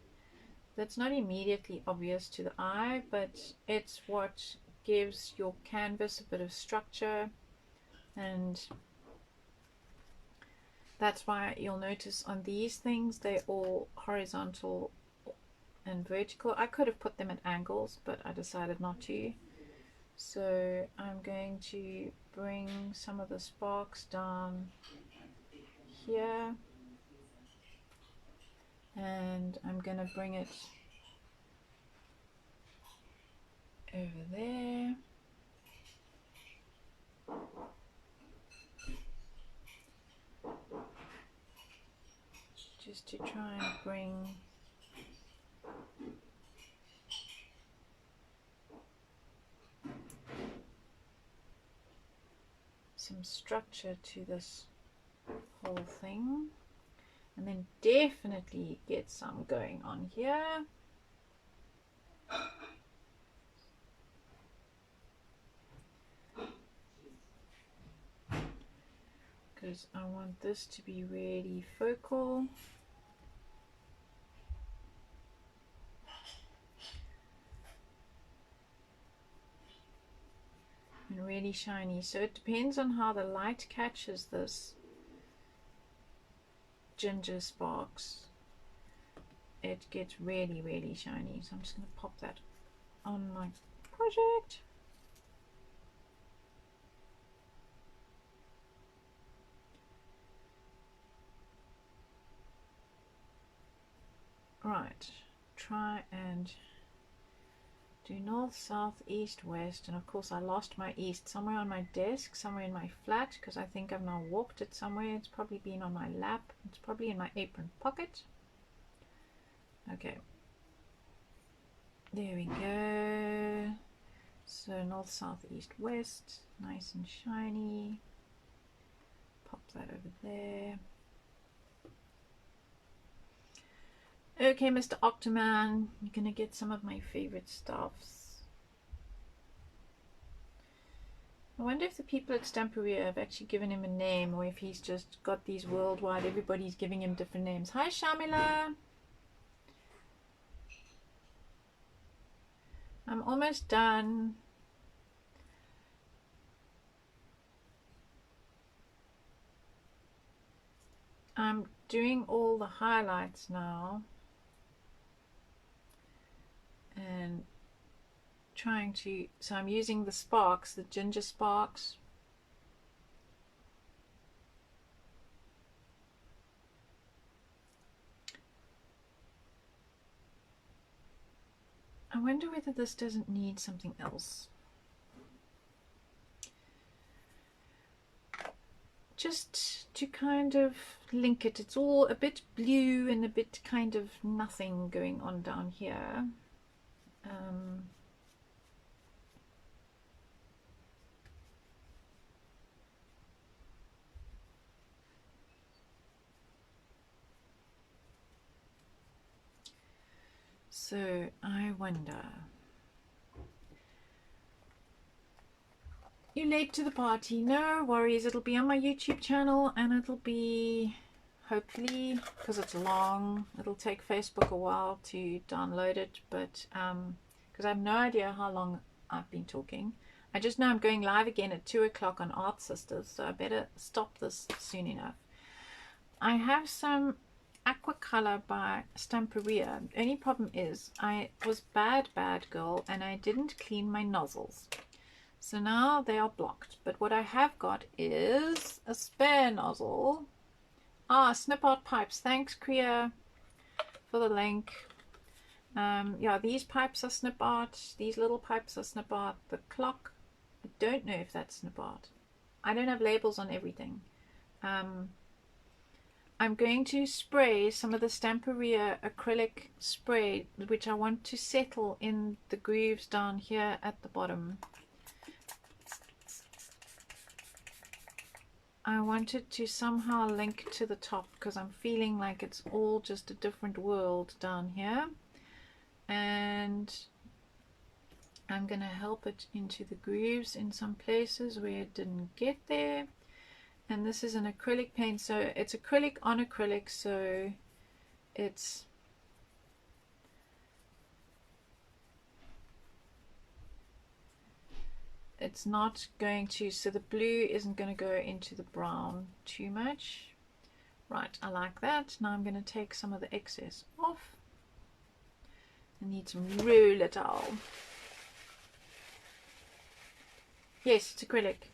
that's not immediately obvious to the eye, but it's what gives your canvas a bit of structure, and that's why you'll notice on these things they're all horizontal and vertical. I could have put them at angles, but I decided not to. So I'm going to bring some of the sparks down here, and I'm going to bring it over there. Just to try and bring some structure to this whole thing, and then definitely get some going on here. Because I want this to be really focal. And really shiny. So it depends on how the light catches this ginger sparks. It gets really, really shiny. So I'm just going to pop that on my project. Right, try and do north, south, east, west, and of course I lost my east somewhere on my desk, somewhere in my flat, because I think I've now walked it somewhere. It's probably been on my lap, it's probably in my apron pocket. Okay, There we go. So north, south, east, west, nice and shiny. Pop that over there. Okay, Mr. Octoman, you're gonna get some of my favorite stuffs. I wonder if the people at Stamperia have actually given him a name, or if he's just got these worldwide, everybody's giving him different names. Hi, Shamila. I'm almost done. I'm doing all the highlights now and trying to, so I'm using the sparks, the ginger sparks. I wonder whether this doesn't need something else. Just to kind of link it. It's all a bit blue and a bit kind of nothing going on down here. So I wonder. You're late to the party. No worries, it'll be on my YouTube channel, and it'll be, hopefully, because it's long, it'll take Facebook a while to download it, but because I have no idea how long I've been talking. I just know I'm going live again at 2 o'clock on Art Sisters, so I better stop this soon enough. I have some Aquacolor by Stamperia. Only problem is I was bad girl and I didn't clean my nozzles. So now they are blocked. But what I have got is a spare nozzle. Ah, Snip Art Pipes. Thanks, Kriya, for the link. Yeah, these pipes are Snip Art. These little pipes are Snip Art. The clock, I don't know if that's Snip Art. I don't have labels on everything. I'm going to spray some of the Stamperia acrylic spray, which I want to settle in the grooves down here at the bottom. I want it to somehow link to the top because I'm feeling like it's all just a different world down here. And I'm going to help it into the grooves in some places where it didn't get there. And this is an acrylic paint, so it's acrylic on acrylic, so it's not going to, so the blue isn't going to go into the brown too much. Right, I like that. Now I'm going to take some of the excess off. I need some roller towel. Yes, it's acrylic.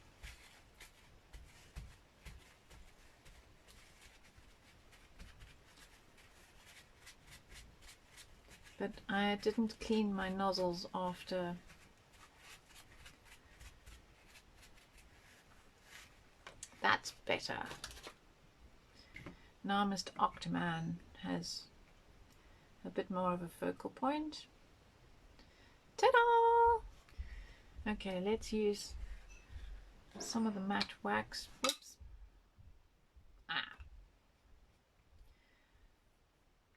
But I didn't clean my nozzles after. That's better. Now Mr. Octoman has a bit more of a focal point. Ta-da! Okay, let's use some of the matte wax. Whoops.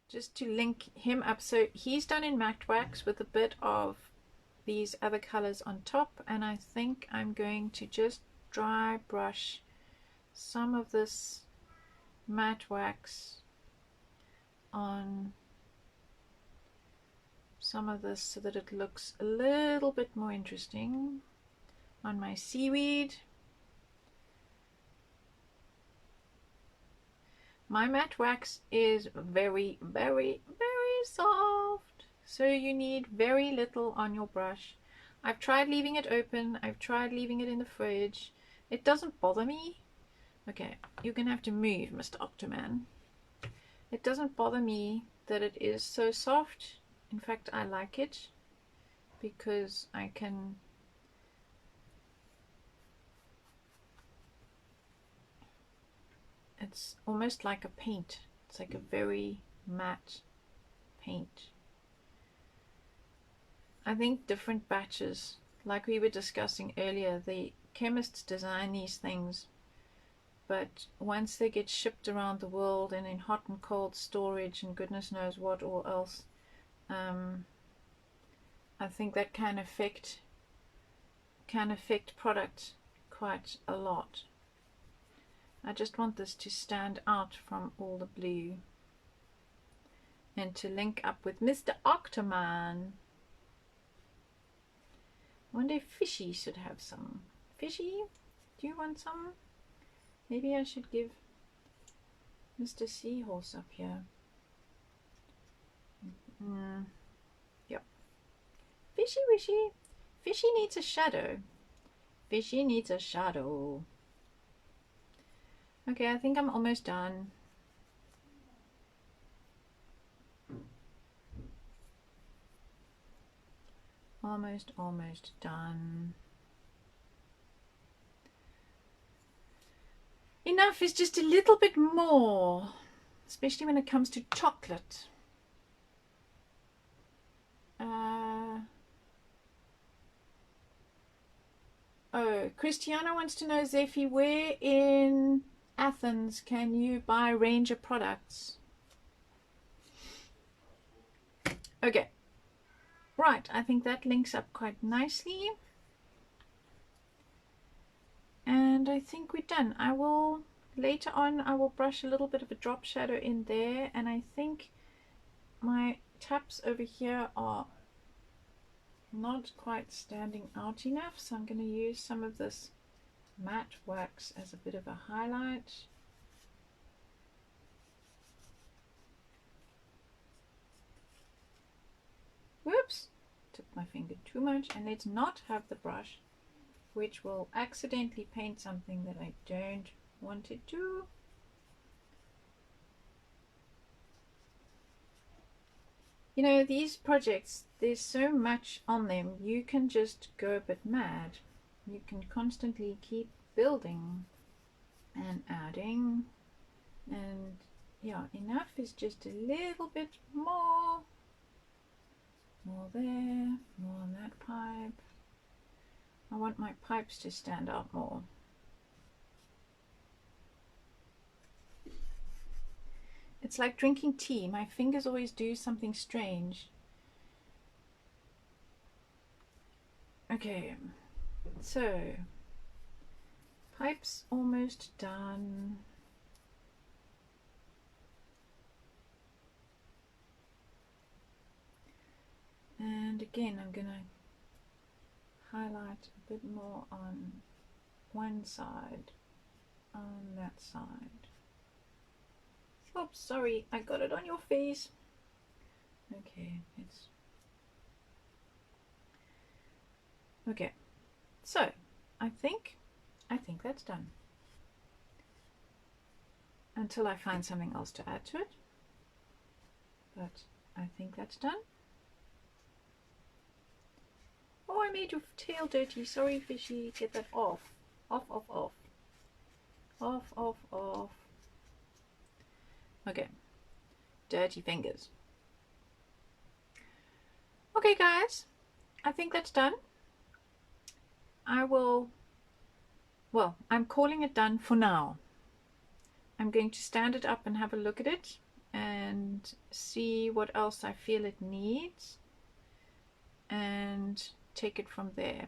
Just to link him up. So he's done in matte wax with a bit of these other colors on top, and I think I'm going to just dry brush some of this matte wax on some of this so that it looks a little bit more interesting on my seaweed. My matte wax is very, very, very soft, so you need very little on your brush. I've tried leaving it open, I've tried leaving it in the fridge. It doesn't bother me. Okay, you're gonna have to move, Mr. Octoman. It doesn't bother me that it is so soft. In fact, I like it because I can it's almost like a paint. It's like a very matte paint. I think different batches, like we were discussing earlier, the chemists design these things, but once they get shipped around the world and in hot and cold storage and goodness knows what all else, I think that can affect product quite a lot. I just want this to stand out from all the blue and to link up with Mr. Octoman. I wonder if Fishy should have some. Fishy, do you want some? Maybe I should give Mr. Seahorse up here. Yep. Fishy wishy. Fishy needs a shadow. Fishy needs a shadow. Okay, I think I'm almost done. Almost done. Enough is just a little bit more, especially when it comes to chocolate. Oh, Christiana wants to know, Zephy, where in Athens can you buy Ranger products? Okay. Right, I think that links up quite nicely. And I think we're done. Later on, I will brush a little bit of a drop shadow in there. And I think my taps over here are not quite standing out enough. So I'm going to use some of this matte wax as a bit of a highlight. Whoops, took my finger too much. And let's not have the brush, which will accidentally paint something that I don't want it to. You know, these projects, there's so much on them, you can just go a bit mad. You can constantly keep building and adding, and yeah, enough is just a little bit more. More there, more on that pipe. I want my pipes to stand out more. It's like drinking tea. My fingers always do something strange. Okay, so pipes almost done. And again, I'm going to highlight a bit more on one side, on that side. Oops, sorry, I got it on your face. Okay, okay. So I think that's done. Until I find something else to add to it. But I think that's done. Oh, I made your tail dirty. Sorry, Fishy. Get that off. Off, off, off. Off, off, off. Okay. Dirty fingers. Okay, guys. I think that's done. I'm calling it done for now. I'm going to stand it up and have a look at it and see what else I feel it needs and take it from there.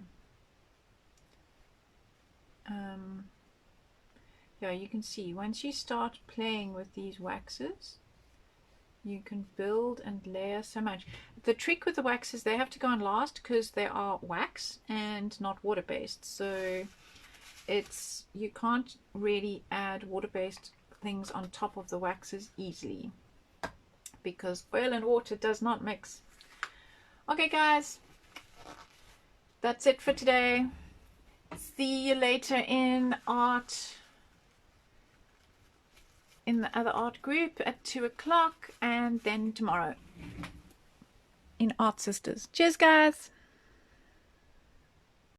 Yeah, you can see once you start playing with these waxes, you can build and layer so much. The trick with the waxes, they have to go on last because they are wax and not water-based. So you can't really add water-based things on top of the waxes easily because oil and water does not mix. Okay, guys, that's it for today. See you later in the other art group at 2 o'clock, and then tomorrow in Art Sisters. Cheers, guys.